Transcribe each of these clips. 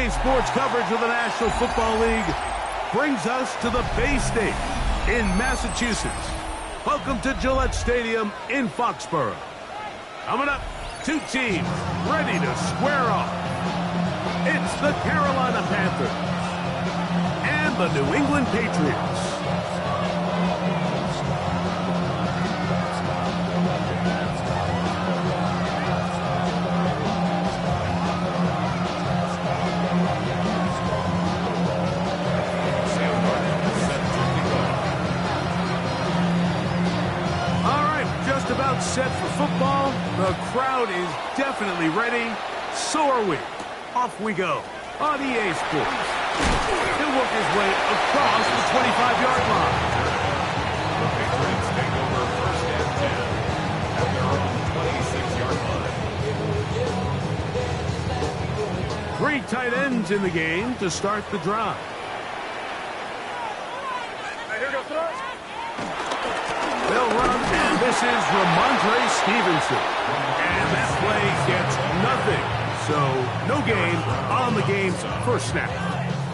EA Sports coverage of the National Football League brings us to the Bay State in Massachusetts. Welcome to Gillette Stadium in Foxborough. Coming up, two teams ready to square off. It's the Carolina Panthers and the New England Patriots. About set for football. The crowd is definitely ready. So are we. Off we go on EA Sports. He'll work his way across the 25-yard line. The Patriots take over first and 10 at their own 26-yard line. Three tight ends in the game to start the drive. They'll run, and this is Ramondre Stevenson. And that play gets nothing. So, no gain on the game's first snap.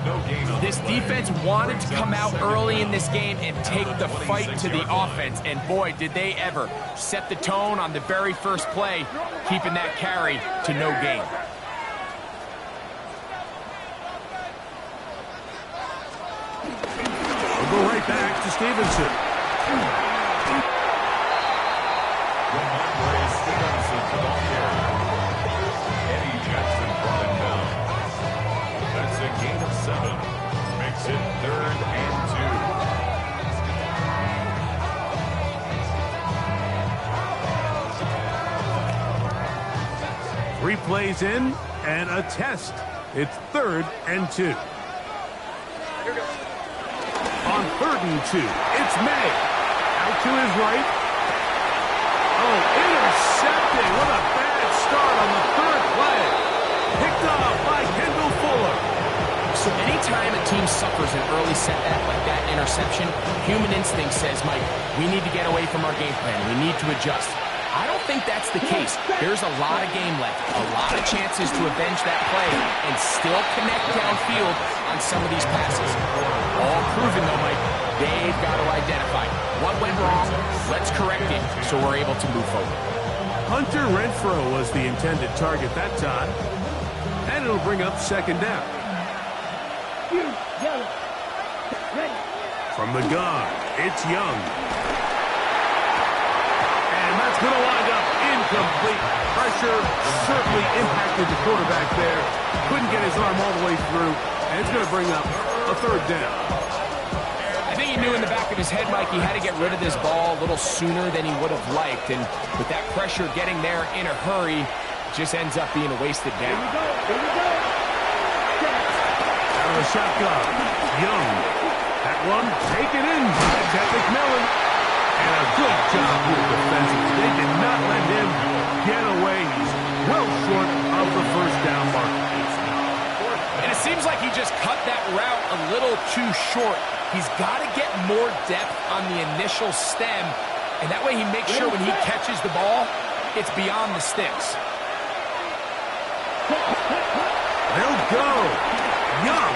No gain. This defense wanted to come out early in this game and take the fight to the offense. And boy, did they ever set the tone on the very first play, keeping that carry to no gain. We'll go right back to Stevenson. That's a gain of 7. Makes it 3rd and 2. 3 plays in and a test. It's 3rd and 2. On 3rd and 2, it's May. Out to his right. Oh, intercepted. What a bad start on the 3rd play. Picked off by Kendall Fuller. So anytime a team suffers an early setback like that interception, human instinct says, Mike, we need to get away from our game plan. We need to adjust. I don't think that's the case. There's a lot of game left, a lot of chances to avenge that play and still connect downfield on some of these passes. All proven, though, Mike, they've got to identify what went wrong, let's correct it so we're able to move forward. Hunter Renfrow was the intended target that time, and it'll bring up 2nd down. From the gun, it's Young. And that's going to wind up incomplete. Pressure certainly impacted the quarterback there. Couldn't get his arm all the way through, and it's going to bring up a 3rd down. I think he knew in the back of his head, Mike, he had to get rid of this ball a little sooner than he would have liked. And with that pressure getting there in a hurry, it just ends up being a wasted down. Here we go. Out of the shotgun, Young. That one taken in by Ted McMillan. And a good job with the defense. They did not let him get away. He's well short of the 1st down mark. And it seems like he just cut that route a little too short. He's got to get more depth on the initial stem, and that way he makes sure when he catches the ball, it's beyond the sticks. They'll go. Young.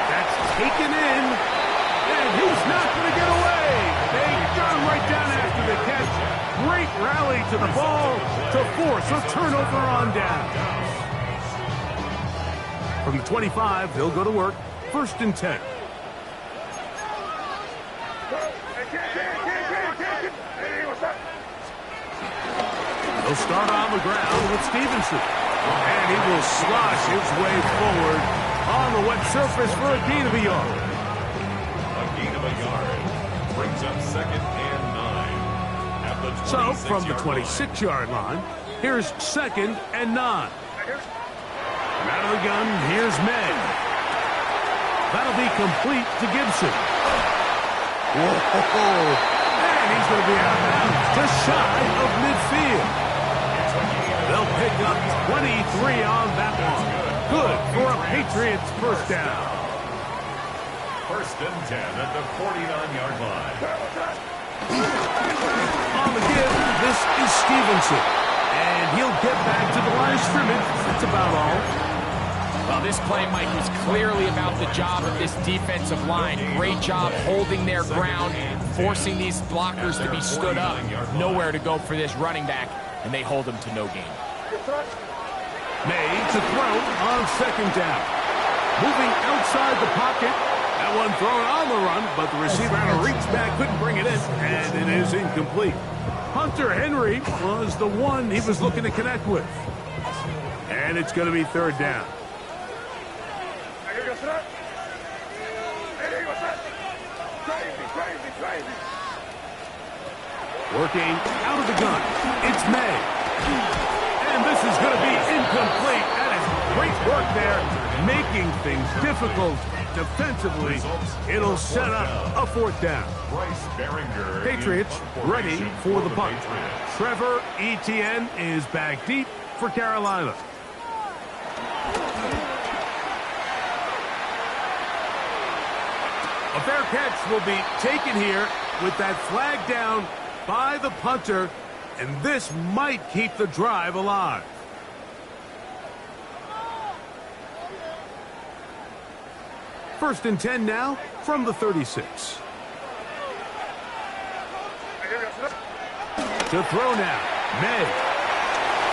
That's taken in, and he's not going to get away. They got him right down after the catch. Great rally to the ball to force a turnover on down. From the 25, they'll go to work. 1st and 10. He'll start on the ground with Stevenson. And he will slosh his way forward on the wet surface for a gain of a yard. A gain of a yard brings up 2nd and 9. At the So, from the 26-yard line, here's 2nd and 9. And out of the gun, here's May. That'll be complete to Gibson. Whoa! And he's going to be out now, just shy of midfield. They'll pick up 23 on that one. Good for a Patriots 1st down. 1st and 10 at the 49-yard line. On the give, this is Stevenson. And he'll get back to the line of scrimmage. That's about all. Well, this play, Mike, was clearly about the job of this defensive line. Great job holding their ground, forcing these blockers to be stood up. Nowhere to go for this running back, and they hold him to no gain. May to throw on second down. Moving outside the pocket. That one thrown on the run, but the receiver had to reach back, couldn't bring it in, and it is incomplete. Hunter Henry was the one he was looking to connect with. And it's going to be third down. Working out of the gun. It's May. And this is going to be incomplete. That is great work there, making things difficult defensively. It'll set up a fourth down. Patriots ready for the punt. Trevor Etienne is back deep for Carolina. A fair catch will be taken here with that flag down by the punter, and this might keep the drive alive. First and 10 now from the 36. To throw now, May.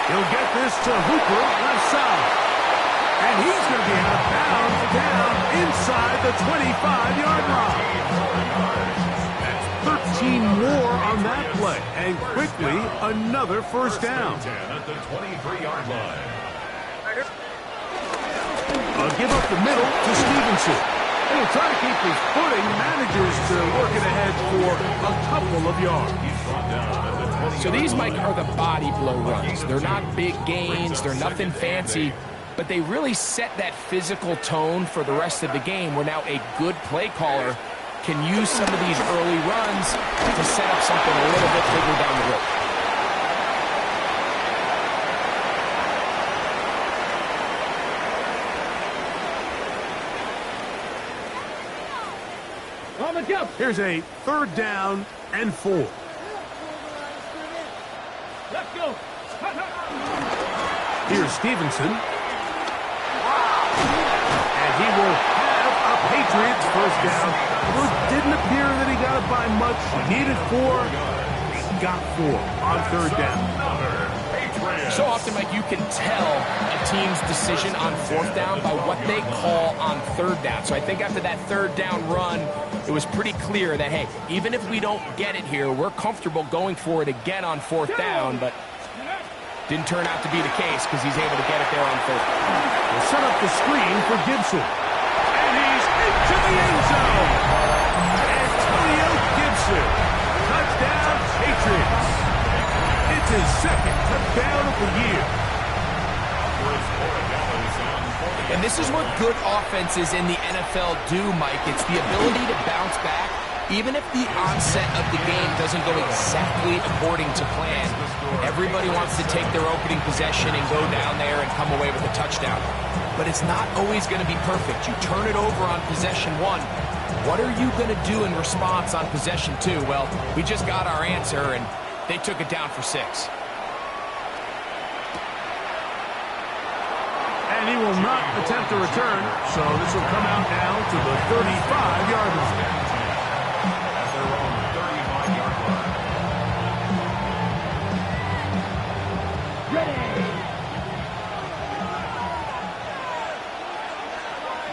He'll get this to Hooper, left side. And he's going to be out of bounds down inside the 25-yard line. That's 13 more on that play. And quickly, another first down. At the 23-yard line. Give up the middle to Stevenson. And he'll try to keep his footing. Manages to work it ahead for a couple of yards. So these, Mike, are the body blow runs. They're not big gains. They're nothing fancy. But they really set that physical tone for the rest of the game, where now a good play caller can use some of these early runs to set up something a little bit bigger down the road. Here's a third down and 4. Let's go. Here's Stevenson. And he will have a Patriots first down. It didn't appear that he got it by much. He needed 4. He got 4 on third down. So often, Mike, you can tell a team's decision on fourth down by what they call on third down. So I think after that third down run, it was pretty clear that, hey, even if we don't get it here, we're comfortable going for it again on fourth down, but didn't turn out to be the case because he's able to get it there on third. We'll set up the screen for Gibson. And he's into the end zone. Antonio Gibson. Touchdown, Patriots. It's his second touchdown of the year. And this is what good offenses in the NFL do, Mike. It's the ability to bounce back, even if the onset of the game doesn't go exactly according to plan. Everybody wants to take their opening possession and go down there and come away with a touchdown. But it's not always going to be perfect. You turn it over on possession 1. What are you going to do in response on possession 2? Well, we just got our answer, and they took it down for 6. And he will not attempt a return, so this will come out now to the 35-yard line. At their own 35-yard line. Ready.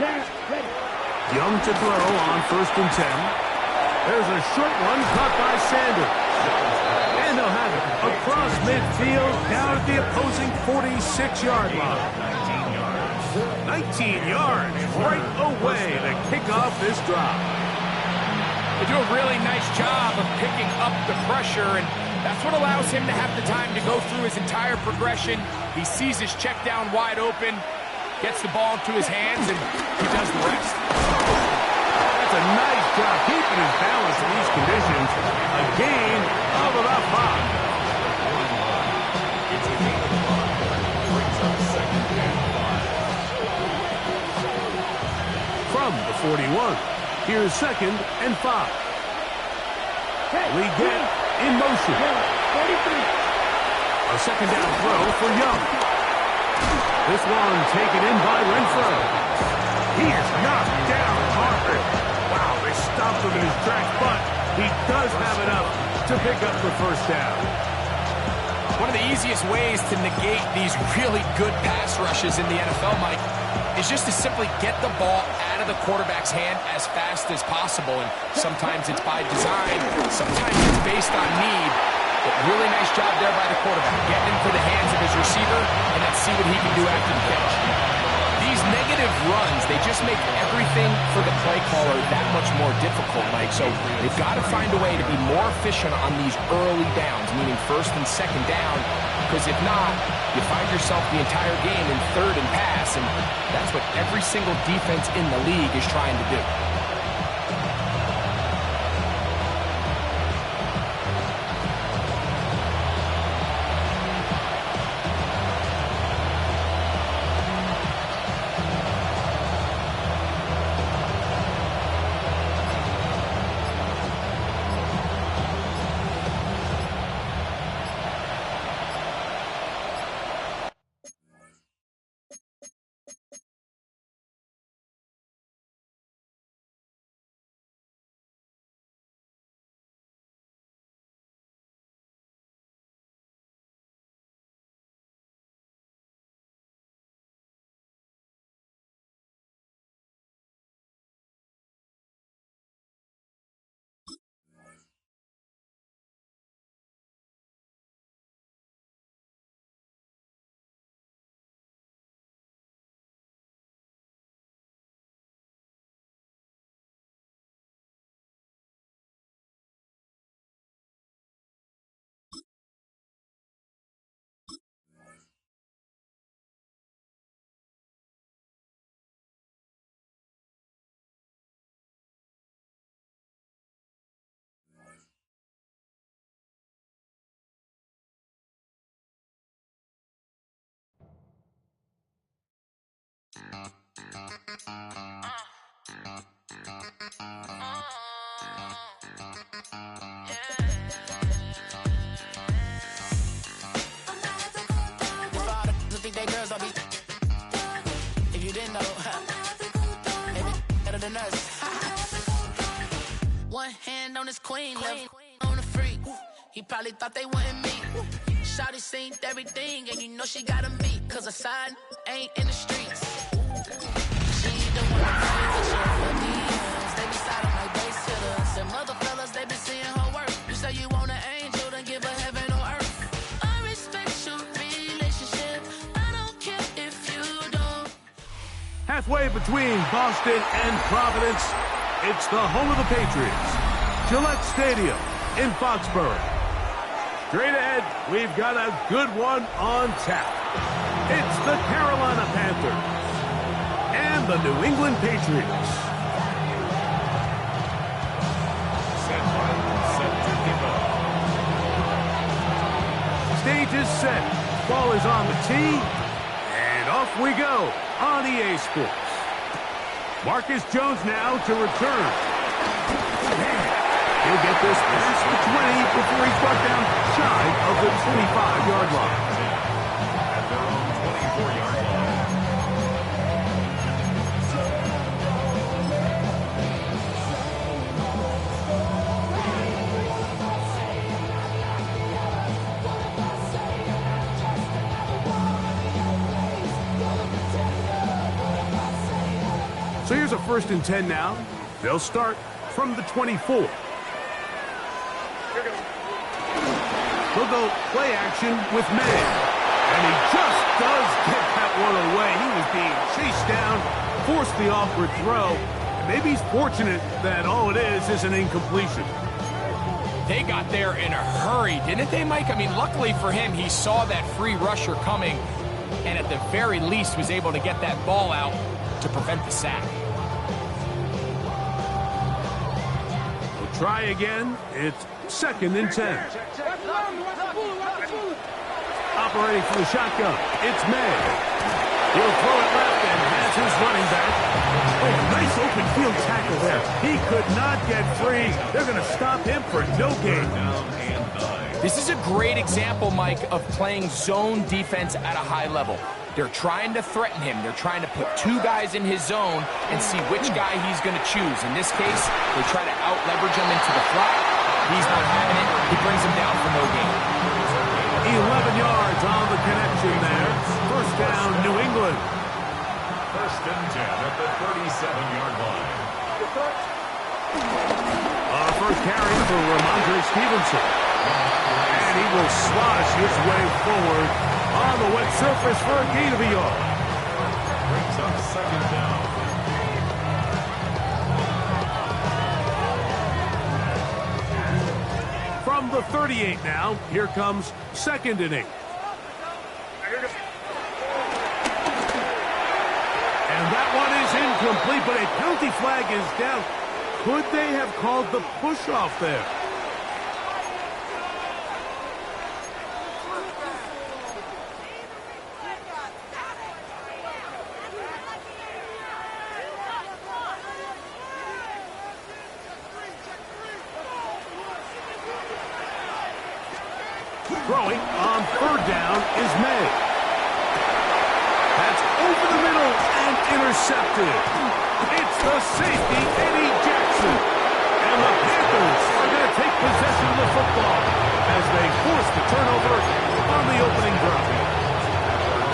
Ready. Young to throw on first and 10. There's a short one caught by Sanders. And they'll have it across midfield down at the opposing 46-yard line. 19 yards right away to kick off this drive. They do a really nice job of picking up the pressure, and that's what allows him to have the time to go through his entire progression. He sees his check down wide open, gets the ball into his hands, and he does the rest. That's a nice job keeping his balance in these conditions. A gain of about 5. It's a gain of 5. Brings up second and 5. From the 41, here's second and 5. We get in motion. A second down throw for Young. This one taken in by Renfro. He is knocked down hard. Wow, they stopped him in his tracks, but he does have enough to pick up the first down. One of the easiest ways to negate these really good pass rushes in the NFL, Mike, is just to simply get the ball out of the quarterback's hand as fast as possible. And sometimes it's by design, sometimes it's based on need. But really nice job there by the quarterback, getting into the hands of his receiver, and then see what he can do after the catch. These negative runs, they just make everything for the play caller that much more difficult, Mike. So they've got to find a way to be more efficient on these early downs, meaning first and second down, because if not, you find yourself the entire game in third and pass, and that's what every single defense in the league is trying to do. One hand on his queen, left on the freak. He probably thought they wouldn't meet. Shawty seen everything, and you know she got him beat. Cause her side ain't in the streets. She the one that play with you for DMs. They be siding like base hitters. And mother fellas, they be seeing her work. You say you want an angel, then give her heaven or earth. I respect your relationship. I don't care if you don't. Halfway between Boston and Providence, it's the home of the Patriots, Gillette Stadium in Foxborough. Straight ahead, we've got a good one on tap. It's the Carolina Panthers and the New England Patriots. Set to kick off. Stage is set. Ball is on the tee. And off we go on EA Sports. Marcus Jones now to return. He'll get this past the 20 before he's brought down shy of the 25-yard line. At their own 24-yard line. So here's a 1st and 10 now. They'll start from the 24. He'll go play action with May. And he just does get that one away. He was being chased down, forced the awkward throw. And maybe he's fortunate that all it is an incompletion. They got there in a hurry, didn't they, Mike? I mean, luckily for him, he saw that free rusher coming and at the very least was able to get that ball out to prevent the sack. We'll try again. It's 2nd and 10. Operating from the shotgun, it's May. He'll throw it left and has his running back. Oh, nice open field tackle there. He could not get free. They're going to stop him for no gain. This is a great example, Mike, of playing zone defense at a high level. They're trying to threaten him. They're trying to put two guys in his zone and see which guy he's going to choose. In this case, they try to out-leverage him into the flat. He's not having it. He brings him down for no gain. 11 yards on the connection there. First down, New England. First and 10 at the 37-yard line. First carry for Ramondre Stevenson. And he will slosh his way forward on the wet surface for a gain of a yard. Brings up second down. From the 38 now, here comes second and 8. And that one is incomplete, but a penalty flag is down. Could they have called the push-off there? Throwing on third down is May. That's over the middle and intercepted. It's the safety, Eddie Jackson. And the Panthers are going to take possession of the football as they force the turnover on the opening drive.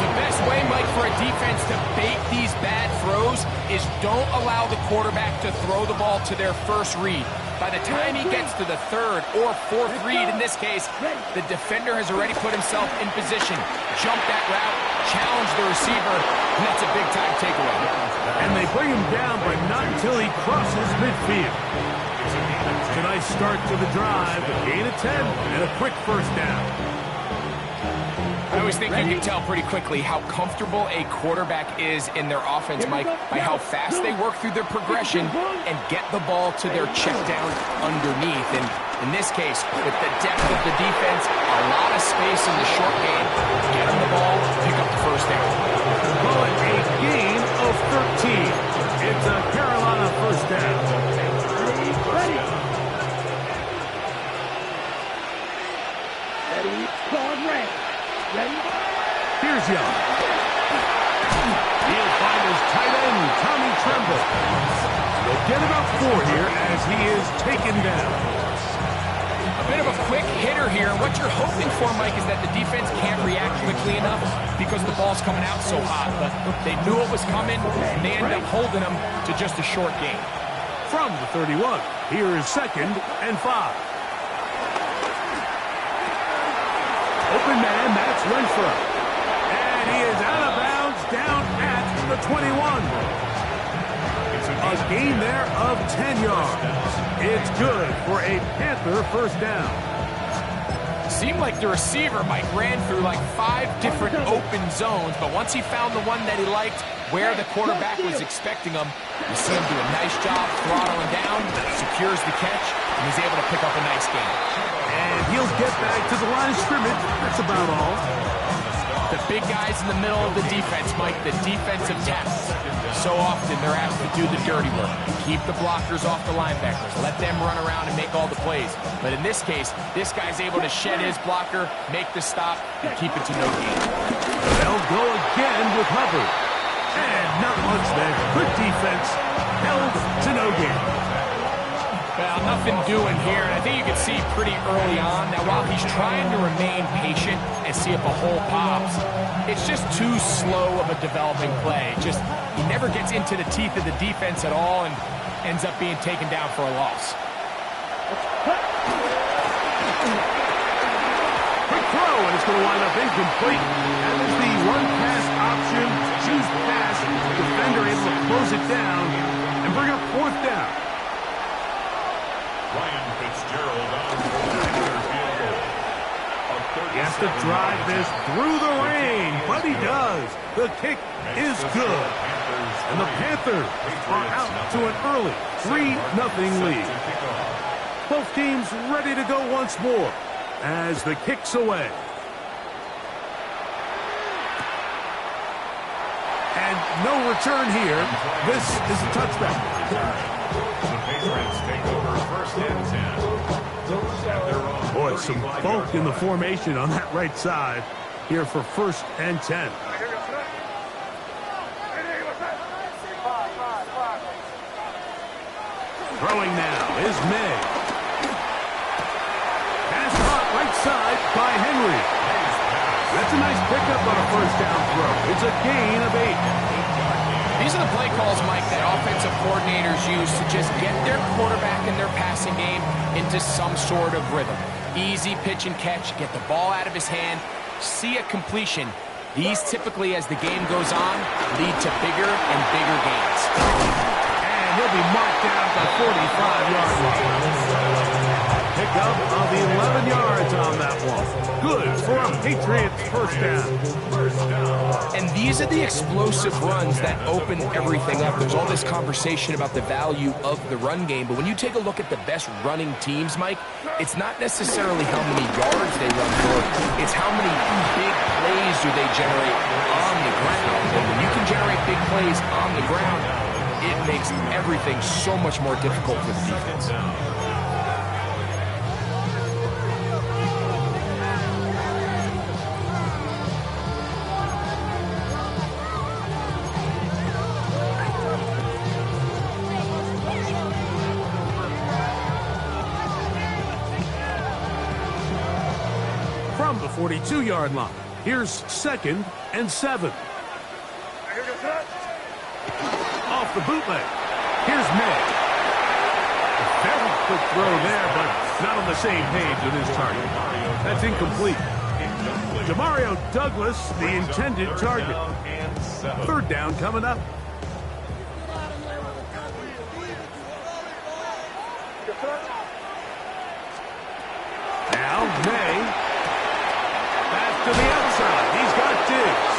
The best way, Mike, for a defense to bait these bad throws is don't allow the quarterback to throw the ball to their first read. By the time he gets to the third or fourth read, in this case, the defender has already put himself in position, jumped that route, challenged the receiver, and that's a big-time takeaway. And they bring him down, but not until he crosses midfield. It's a nice start to the drive, a gain of 10, and a quick first down. I always think you can tell pretty quickly how comfortable a quarterback is in their offense, Mike, by how fast they work through their progression and get the ball to their check down underneath. And in this case, with the depth of the defense, a lot of space in the short game, get them the ball, pick up the first down. Call it a gain of 13. It's a Carolina first down. Ready. Card red. Ready? Here's Young. He'll find his tight end, Tommy Tremble. He'll get about 4 here as he is taken down. A bit of a quick hitter here. What you're hoping for, Mike, is that the defense can't react quickly enough because the ball's coming out so hot. But they knew it was coming, and they ended up holding them to just a short gain. From the 31, here is second and 5. Open man, that's Renfro. And he is out of bounds down at the 21. A gain there of 10 yards. It's good for a Panther first down. Seemed like the receiver, Mike, ran through like 5 different open zones, but once he found the one that he liked, where the quarterback was expecting him, you see him do a nice job throttling down, secures the catch, and he's able to pick up a nice gain. And he'll get back to the line of scrimmage. That's about all. The big guys in the middle of the defense, Mike, the defensive tackles. So often they're asked to do the dirty work. Keep the blockers off the linebackers. Let them run around and make all the plays. But in this case, this guy's able to shed his blocker, make the stop, and keep it to no gain. They'll go again with Hubbard. And not much there. Good defense. Held to no gain. Well, nothing doing here, and I think you can see pretty early on. Now, while he's trying to remain patient and see if a hole pops, it's just too slow of a developing play. Just, he never gets into the teeth of the defense at all and ends up being taken down for a loss. Quick throw, and it's going to wind up incomplete. That is the run-pass option. Choose pass. Defender able to close it down and bring up fourth down. Ryan Fitzgerald on for the field goal. He has to drive this through the rain, but he does. The kick is good. And the Panthers are out to an early 3-0 lead. Both teams ready to go once more as the kick's away. And no return here. This is a touchback. The Patriots take over first and 10. Boy, some bulk in the formation on that right side here for first and 10. Throwing now is May. Pass caught right side by Henry. That's a nice pickup on a first down throw. It's a gain of 8. These are the play calls, Mike, that offensive coordinators use to just get their quarterback and their passing game into some sort of rhythm. Easy pitch and catch, get the ball out of his hand, see a completion. These typically, as the game goes on, lead to bigger and bigger gains. And he'll be marked down at the 45-yard line. Pick up of 11 yards on that one. Good for a Patriots first down. And these are the explosive runs that open everything up. There's all this conversation about the value of the run game, but when you take a look at the best running teams, Mike, it's not necessarily how many yards they run for, it's how many big plays do they generate on the ground. And when you can generate big plays on the ground, it makes everything so much more difficult for the defense. From the 42-yard line, here's 2nd and 7. Off the bootleg, here's May. A very quick throw there, but not on the same page with his target. That's incomplete. Demario Douglas, the intended target. 3rd down coming up. Now May. To the outside. He's got Diggs.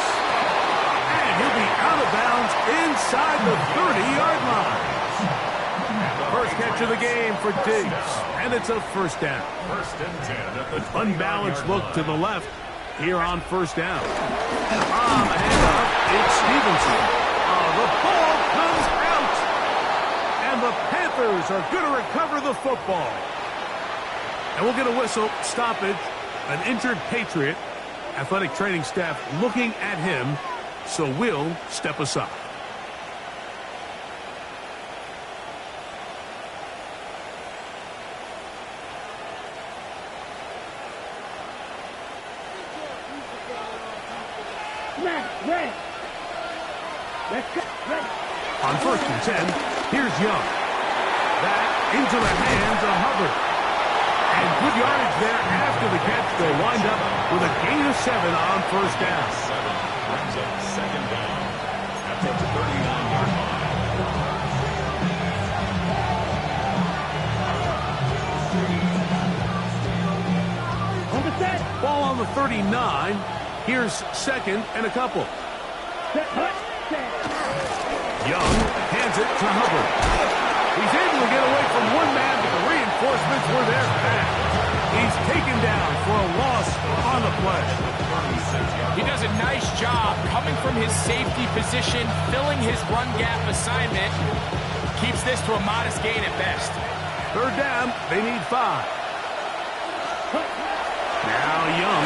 And he'll be out of bounds inside the 30-yard line. First catch of the game for Diggs. And it's a first down. Unbalanced look to the left here on first down. On the handoff, it's Stevenson. The ball comes out. And the Panthers are going to recover the football. And we'll get a whistle. Stoppage. An injured Patriot. Athletic training staff looking at him, so we'll step aside. On 1st and 10, here's Young. Back into the hands of Hubbard. And good yardage there after the catch. They'll wind up with a gain of 7 on first down. 7 brings up 2nd down at the 39-yard line. On the set. Ball on the 39. Here's 2nd and a couple. Young hands it to Hubbard. He's able to get away from one man, but the reinforcements were there fast. He's taken down for a loss on the play. He does a nice job coming from his safety position, filling his run gap assignment. Keeps this to a modest gain at best. 3rd down, they need 5. Now Young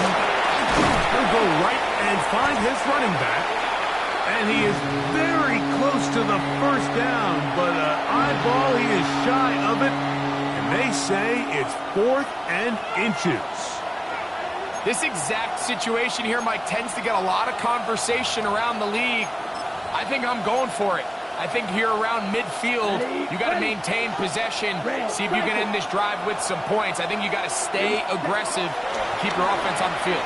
will go right and find his running back. And he is very close to the first down, but eyeball, he is shy of it. And they say it's 4th and inches. This exact situation here, Mike, tends to get a lot of conversation around the league. I think I'm going for it. I think here around midfield, you got to maintain possession, see if you can end this drive with some points. I think you got to stay aggressive, keep your offense on the field.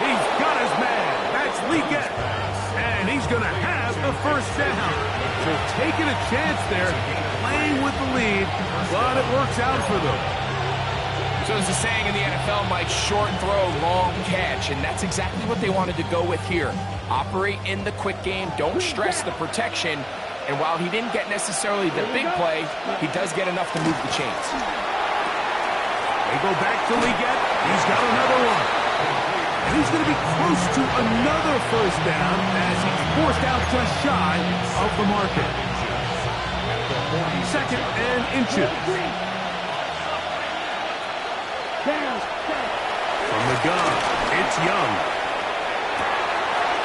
He's got his man. That's Leggett. And he's going to have the first down. So taking a chance there, playing with the lead, but it works out for them. So there's a saying in the NFL, Mike, short throw, long catch, and that's exactly what they wanted to go with here. Operate in the quick game, don't stress the protection, and while he didn't get necessarily the big play, he does get enough to move the chains. They go back to Leggett. He's got another one. And he's going to be close to another first down as he's forced out just shy of the marker. 2nd and inches. From the gun, it's Young.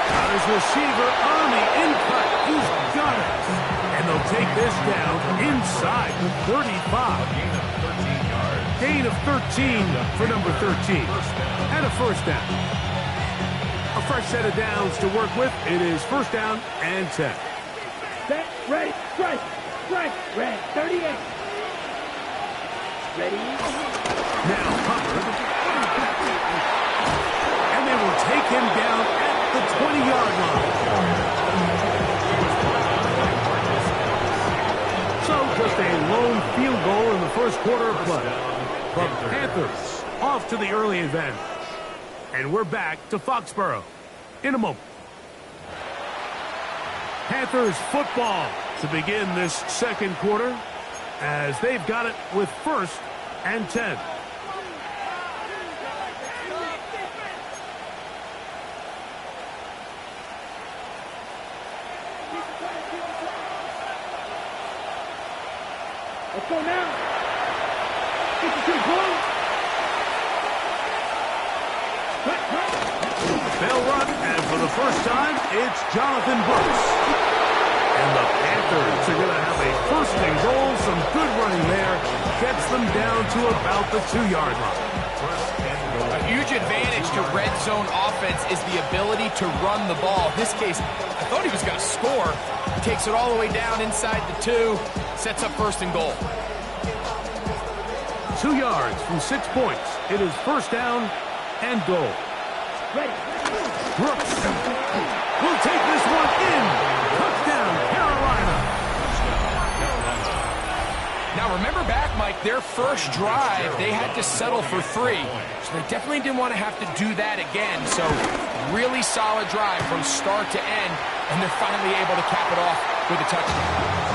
Got his receiver on the in cut. He's got it. And And they'll take this down inside the 35. Gain of 13 for number 13. And a first down. A fresh set of downs to work with. It is first down and 10. Set, ready, strike. Strike, red, 38. Ready. Now Hubbard. And they will take him down at the 20-yard line. So just a lone field goal in the first quarter of play. The Panthers off to the early advantage. And we're back to Foxborough in a moment. Panthers football to begin this second quarter as they've got it with first and 10. Let's go now. 52 points. They'll run, and for the first time, it's Jonathan Brooks. And the Panthers are going to have a first and goal. Some good running there. Gets them down to about the 2-yard line. A huge advantage to red zone offense is the ability to run the ball. In this case, I thought he was going to score. He takes it all the way down inside the 2, sets up first and goal. 2 yards from 6 points. It is first down and goal. Ready. Brooks will take this one in. Touchdown, Carolina. Now remember back, Mike, their first drive, they had to settle for 3. So they definitely didn't want to have to do that again. So really solid drive from start to end, and they're finally able to cap it off with a touchdown.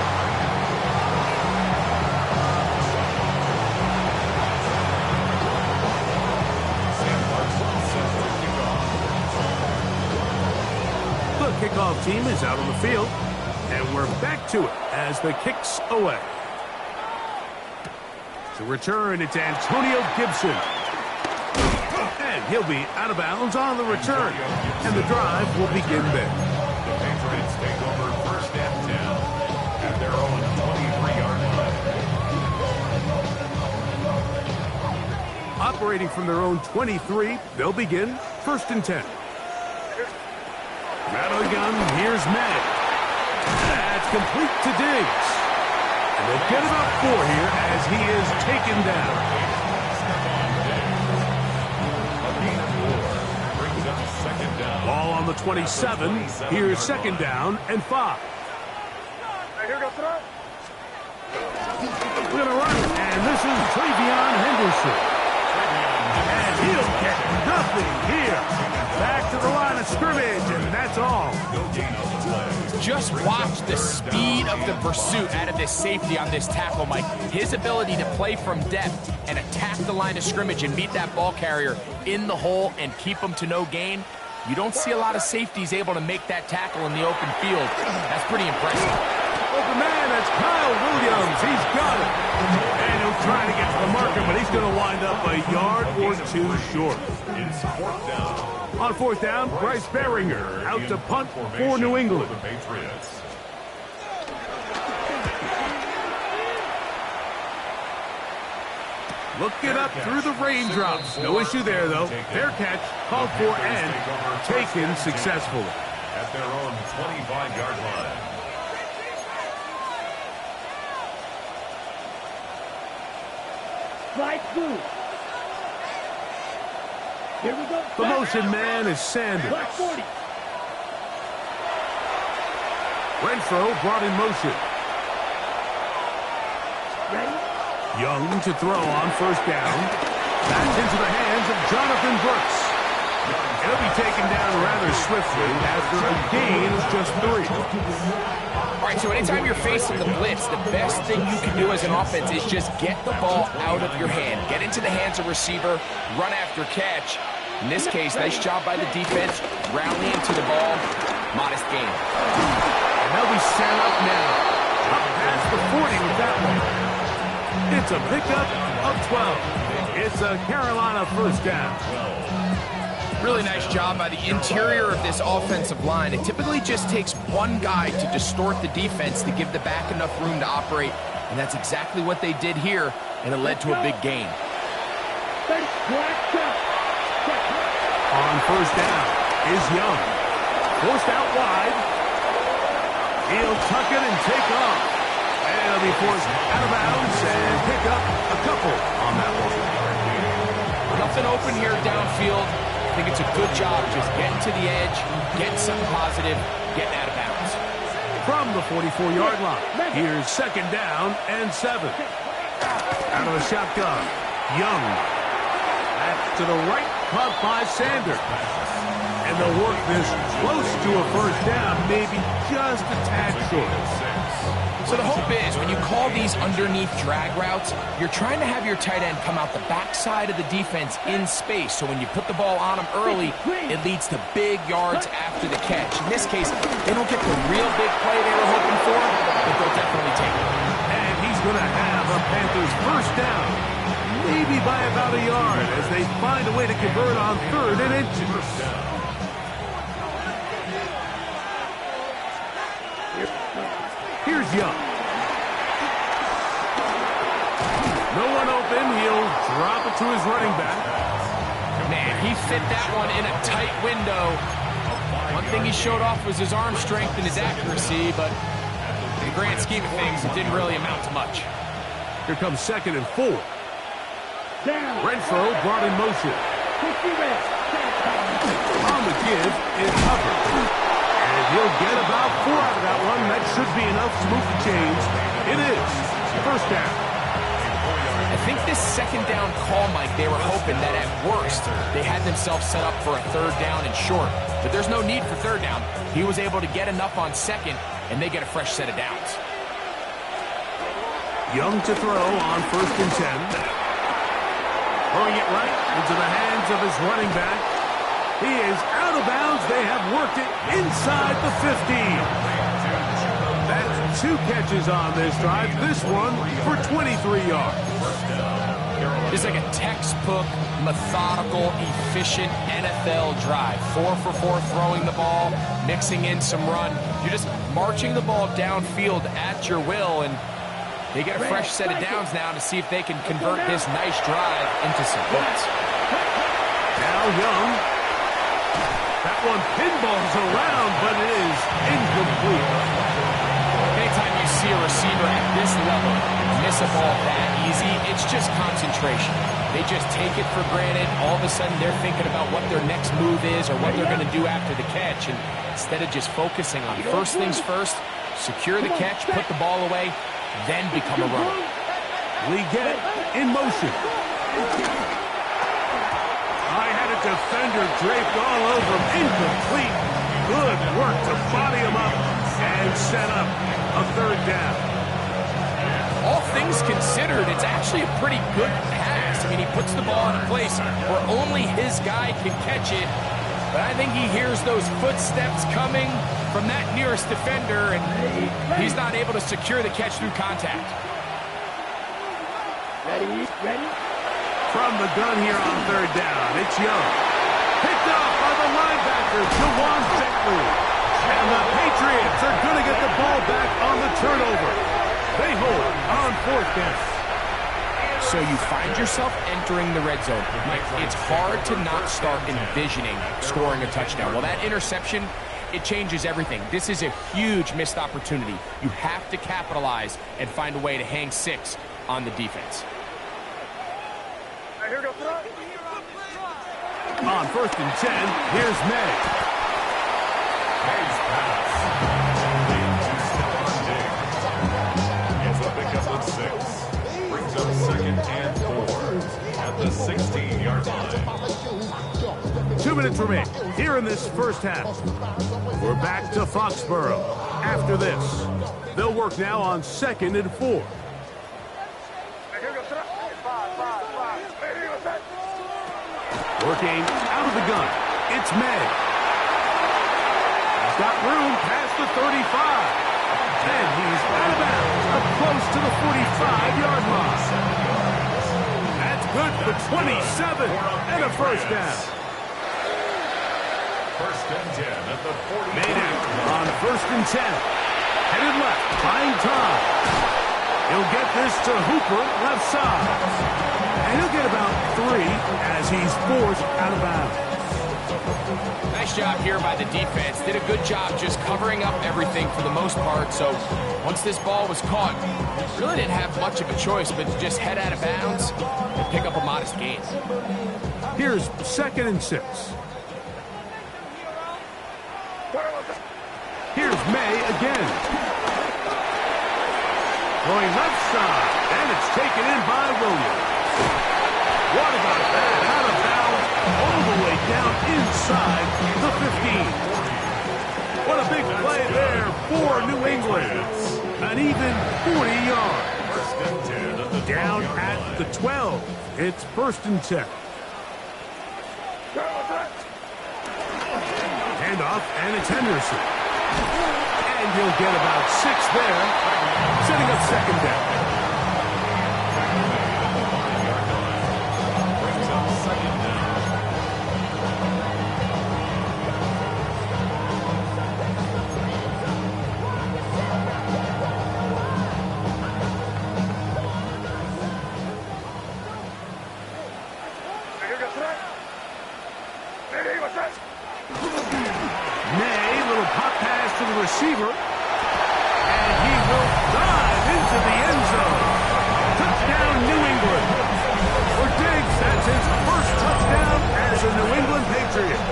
The kickoff team is out on the field, and we're back to it as the kick's away. To return, it's Antonio Gibson. And he'll be out of bounds on the return, and the drive will begin there. The Patriots take over first and 10 at their own 23-yard line. Operating from their own 23, they'll begin first and 10. Rattle gun, here's May. That's complete to Diggs. And they'll get about 4 here as he is taken down. A gain of 4 brings up second down. Ball on the 27. Here's second down and 5. Here goes throw. We're going to run it, and this is Travion Henderson. And he'll get nothing here. Back to the line of scrimmage, and that's all. Just watch the speed of the pursuit out of this safety on this tackle, Mike. His ability to play from depth and attack the line of scrimmage and meet that ball carrier in the hole and keep him to no gain. You don't see a lot of safeties able to make that tackle in the open field. That's pretty impressive. Open man, that's Kyle Williams. He's got it. And he'll try to get to the marker, but he's going to wind up a yard or 2 short. It's fourth down. On fourth down, Bryce Behringer out to punt for New England. The Patriots. Looking up through the raindrops. No issue there, though. Fair catch, called for and taken successfully. At their own 25-yard line. Slide through. Here we go. The motion man is Sanders. Black 40. Renfro brought in motion. Ready. Young to throw on first down. That's into the hands of Jonathan Brooks. He'll be taken down rather swiftly after a gain of just 3. All right, so anytime you're facing the blitz, the best thing you can do as an offense is just get the ball out of your hand. Get into the hands of receiver, run after catch. In this case, nice job by the defense, rallying to the ball. Modest gain. And they'll be set up now. Up past the 40 with that one. It's a pickup of 12. It's a Carolina first down. Really nice job by the interior of this offensive line. It typically just takes one guy to distort the defense to give the back enough room to operate, and that's exactly what they did here, and it led to a big gain. On first down is Young. Forced out wide. He'll tuck it and take off. And he'll be forced out of bounds and pick up a couple on that one. Nothing open here downfield. I think it's a good job just getting to the edge, getting something positive, getting out of bounds. From the 44-yard line, here's second down and 7. Out of the shotgun, Young. Back to the right, caught by Sanders. And they'll work this close to a first down, maybe just a tad short. So the hope is, when you call these underneath drag routes, you're trying to have your tight end come out the backside of the defense in space. So when you put the ball on them early, it leads to big yards after the catch. In this case, they don't get the real big play they were hoping for, but they'll definitely take it. And he's going to have a Panthers first down, maybe by about a yard, as they find a way to convert on 3rd and inches. Here's Young. No one open. He'll drop it to his running back. Man, he fit that one in a tight window. One thing he showed off was his arm strength and his accuracy, but in the grand scheme of things, it didn't really amount to much. Here comes 2nd and 4. Renfro brought in motion. On the give is Hubbard. And he'll get about 4 out of that one. That should be enough to move the chains. It is first down. I think this second down call, Mike, they were hoping that at worst they had themselves set up for a 3rd down and short. But there's no need for 3rd down. He was able to get enough on 2nd, and they get a fresh set of downs. Young to throw on 1st and 10. Throwing it right into the hands of his running back. He is out of bounds. They have worked it inside the 15. That's 2 catches on this drive. This one for 23 yards. It's like a textbook, methodical, efficient NFL drive. 4 for 4 throwing the ball, mixing in some run. You're just marching the ball downfield at your will, and they get a fresh set of downs now to see if they can convert this nice drive into some points. Now Young. That one pinballs around, but it is incomplete. Anytime you see a receiver at this level miss a ball that easy, it's just concentration. They just take it for granted. All of a sudden, they're thinking about what their next move is or what they're going to do after the catch. And instead of just focusing on first things first, secure the catch, put the ball away, then become a runner. Leggett in motion. I had a defender draped all over him. Incomplete. Good work to body him up and set up a 3rd down. All things considered, it's actually a pretty good pass. I mean, he puts the ball in a place where only his guy can catch it. But I think he hears those footsteps coming from that nearest defender, and he's not able to secure the catch through contact. Ready? From the gun here on 3rd down, it's Young. Picked off by the linebacker, Jawan Bentley. And the Patriots are going to get the ball back on the turnover. They hold on 4th down. So you find yourself entering the red zone. Mike, it's hard to not start envisioning scoring a touchdown. Well, that interception, it changes everything. This is a huge missed opportunity. You have to capitalize and find a way to hang 6 on the defense. On 1st and 10, here's May. May's pass. It's a pickup of 6. Brings up 2nd and 4 at the 16-yard line. 2 minutes remain here in this first half. We're back to Foxborough. After this, they'll work now on 2nd and 4. Working out of the gun, it's May. He's got room past the 35. And he's out of bounds, up close to the 45-yard line. That's good for 27 and a first down. First and 10 at the 40. Made it on first and 10. Headed left, buying time. He'll get this to Hooper, left side. And he'll get about 3 as he's forced out of bounds. Nice job here by the defense. Did a good job just covering up everything for the most part. So once this ball was caught, really didn't have much of a choice but to just head out of bounds and pick up a modest gain. Here's second and 6. Here's May again. Going left side, and it's taken in by Williams. What about that? Out of bounds, all the way down inside the 15. What a big play there for New England. An even 40 yards. First and 10 at the Down at the 12. It's first and 10. Handoff, and it's Henderson. And he'll get about 6 there, setting up second down. Brings up second down. May, little pop pass to the receiver. And he will dive into the end zone. Touchdown, New England. For Diggs, that's his first touchdown as a New England Patriot.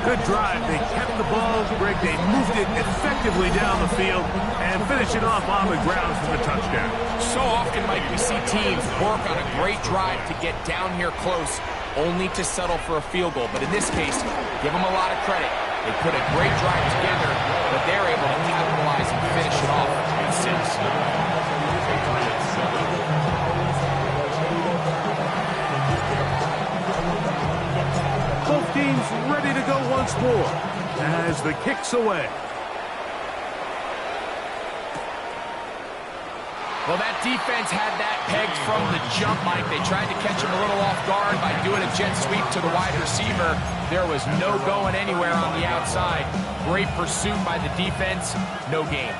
Good drive. They kept the ball. Greg, they moved it effectively down the field and finish it off on the ground for the touchdown. So often, Mike, we see teams work on a great drive to get down here close, only to settle for a field goal. But in this case, give them a lot of credit. They put a great drive together, but they're able to capitalize and finish it off with 6. Both teams ready to go once more as the kick's away. Well, that defense had that pegged from the jump, Mike. They tried to catch him a little off guard by doing a jet sweep to the wide receiver. There was no going anywhere on the outside. Great pursuit by the defense. No gain.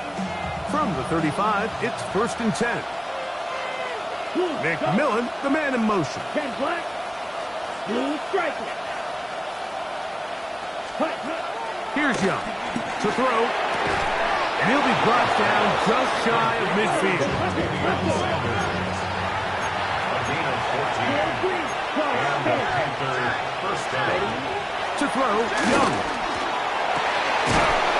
From the 35, it's first and 10. McMillan, the man in motion. 10 black, blue striker. Here's Young to throw. And he'll be brought down just shy of midfield. A gain of 14. And the Panthers first down. To throw, Young.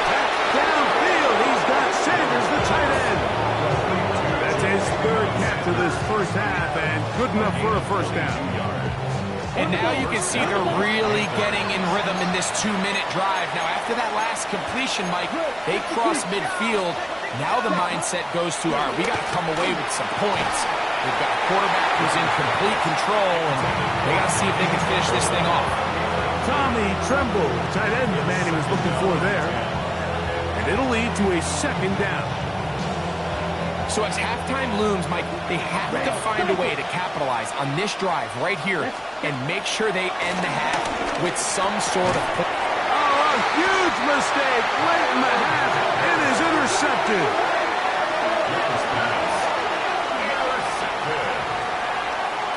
Back downfield, he's got Sanders, the tight end. That's his third catch of this first half, and good enough for a first down. And now you can see they're really getting in rhythm in this 2-minute drive. Now, after that last completion, Mike, they cross midfield. Now the mindset goes to, all right, we got to come away with some points. They've got a quarterback who's in complete control, and they got to see if they can finish this thing off. Tommy Tremble, tight end, the man he was looking for there. And it'll lead to a second down. So as halftime looms, Mike, they have to find a way to capitalize on this drive right here and make sure they end the half with some sort of... Oh, a huge mistake late in the half. It is intercepted.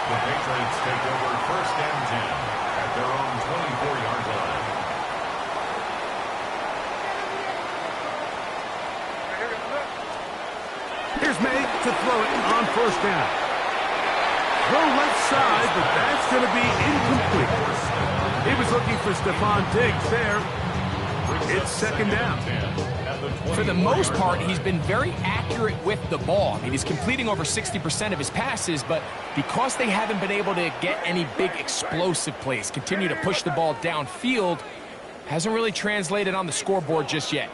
The Patriots take over first and 10 at their own 24-yard line. Here's May to throw it on first down. Throw left side, but that's going to be incomplete. He was looking for Stephon Diggs there. It's second down. For the most part, he's been very accurate with the ball. I mean, he's completing over 60% of his passes, but because they haven't been able to get any big explosive plays, continue to push the ball downfield, hasn't really translated on the scoreboard just yet.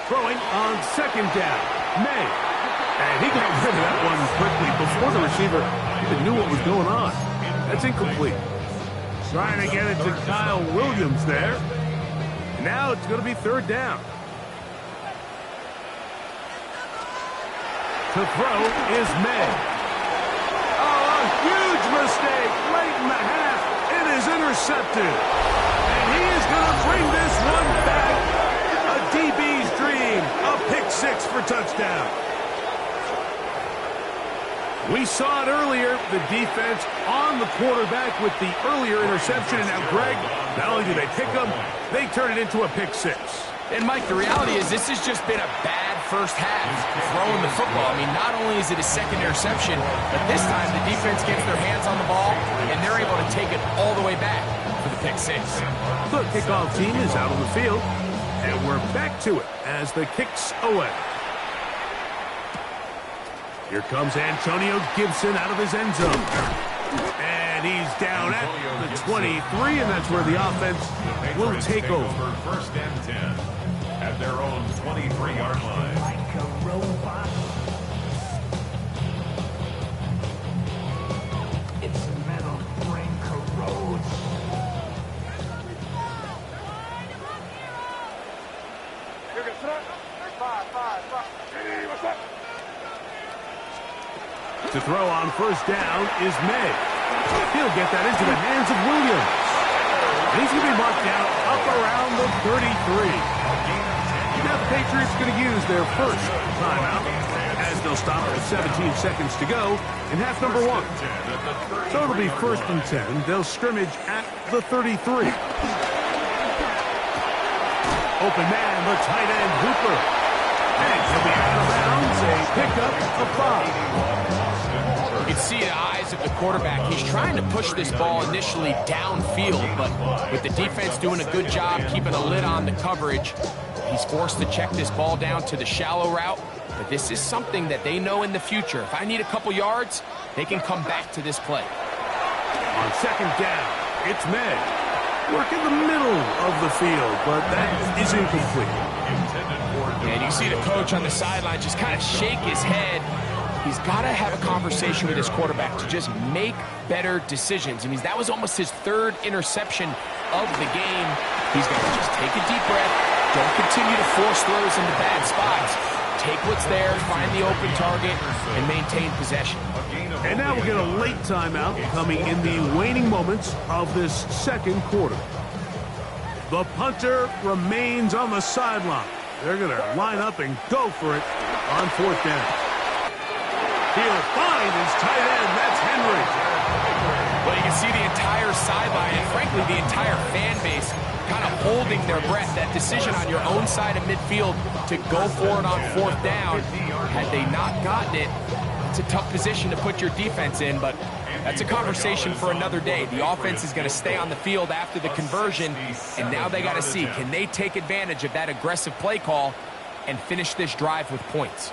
Throwing on second down. May. And he got rid of that one quickly before the receiver even knew what was going on. That's incomplete. Trying to get it to Kyle Williams there. And now it's going to be third down. To throw is May. Oh, a huge mistake late in the half. It is intercepted. And he is going to bring this one back. A DB's dream. A pick six for touchdown. We saw it earlier, the defense on the quarterback with the earlier interception. And now, Greg, not only do they pick him, they turn it into a pick six. And, Mike, the reality is this has just been a bad first half throwing the football. I mean, not only is it a second interception, but this time the defense gets their hands on the ball, and they're able to take it all the way back for the pick six. The kickoff team is out on the field, and we're back to it as the kick's away. Here comes Antonio Gibson out of his end zone. And he's down at the 23, and that's where the offense will take over. First and 10 at their own 23-yard line. Like a robot. Its metal frame corrodes. To throw on first down is May. He'll get that into the hands of Williams. And he's going to be marked down up around the 33. Now the Patriots going to use their first timeout as they'll stop with 17 seconds to go in half number one. So it'll be first and 10. They'll scrimmage at the 33. Open man, the tight end, Hooper. And he'll be out of bounds, a pickup of 5. You can see the eyes of the quarterback. He's trying to push this ball initially downfield, but with the defense doing a good job keeping a lid on the coverage, he's forced to check this ball down to the shallow route. But this is something that they know in the future. If I need a couple yards, they can come back to this play. On second down, it's May. Work in the middle of the field, but that is incomplete. And you see the coach on the sideline just kind of shake his head. He's got to have a conversation with his quarterback to just make better decisions. I mean, that was almost his third interception of the game. He's got to just take a deep breath. Don't continue to force throws into bad spots. Take what's there, find the open target, and maintain possession. And now we'll get a late timeout coming in the waning moments of this second quarter. The punter remains on the sideline. They're going to line up and go for it on fourth down. He'll find his tight end. That's Henry. Well, you can see the entire sideline and, frankly, the entire fan base kind of holding their breath. That decision on your own side of midfield to go for it on fourth down, had they not gotten it, it's a tough position to put your defense in, but that's a conversation for another day. The offense is going to stay on the field after the conversion, and now they got to see, can they take advantage of that aggressive play call and finish this drive with points?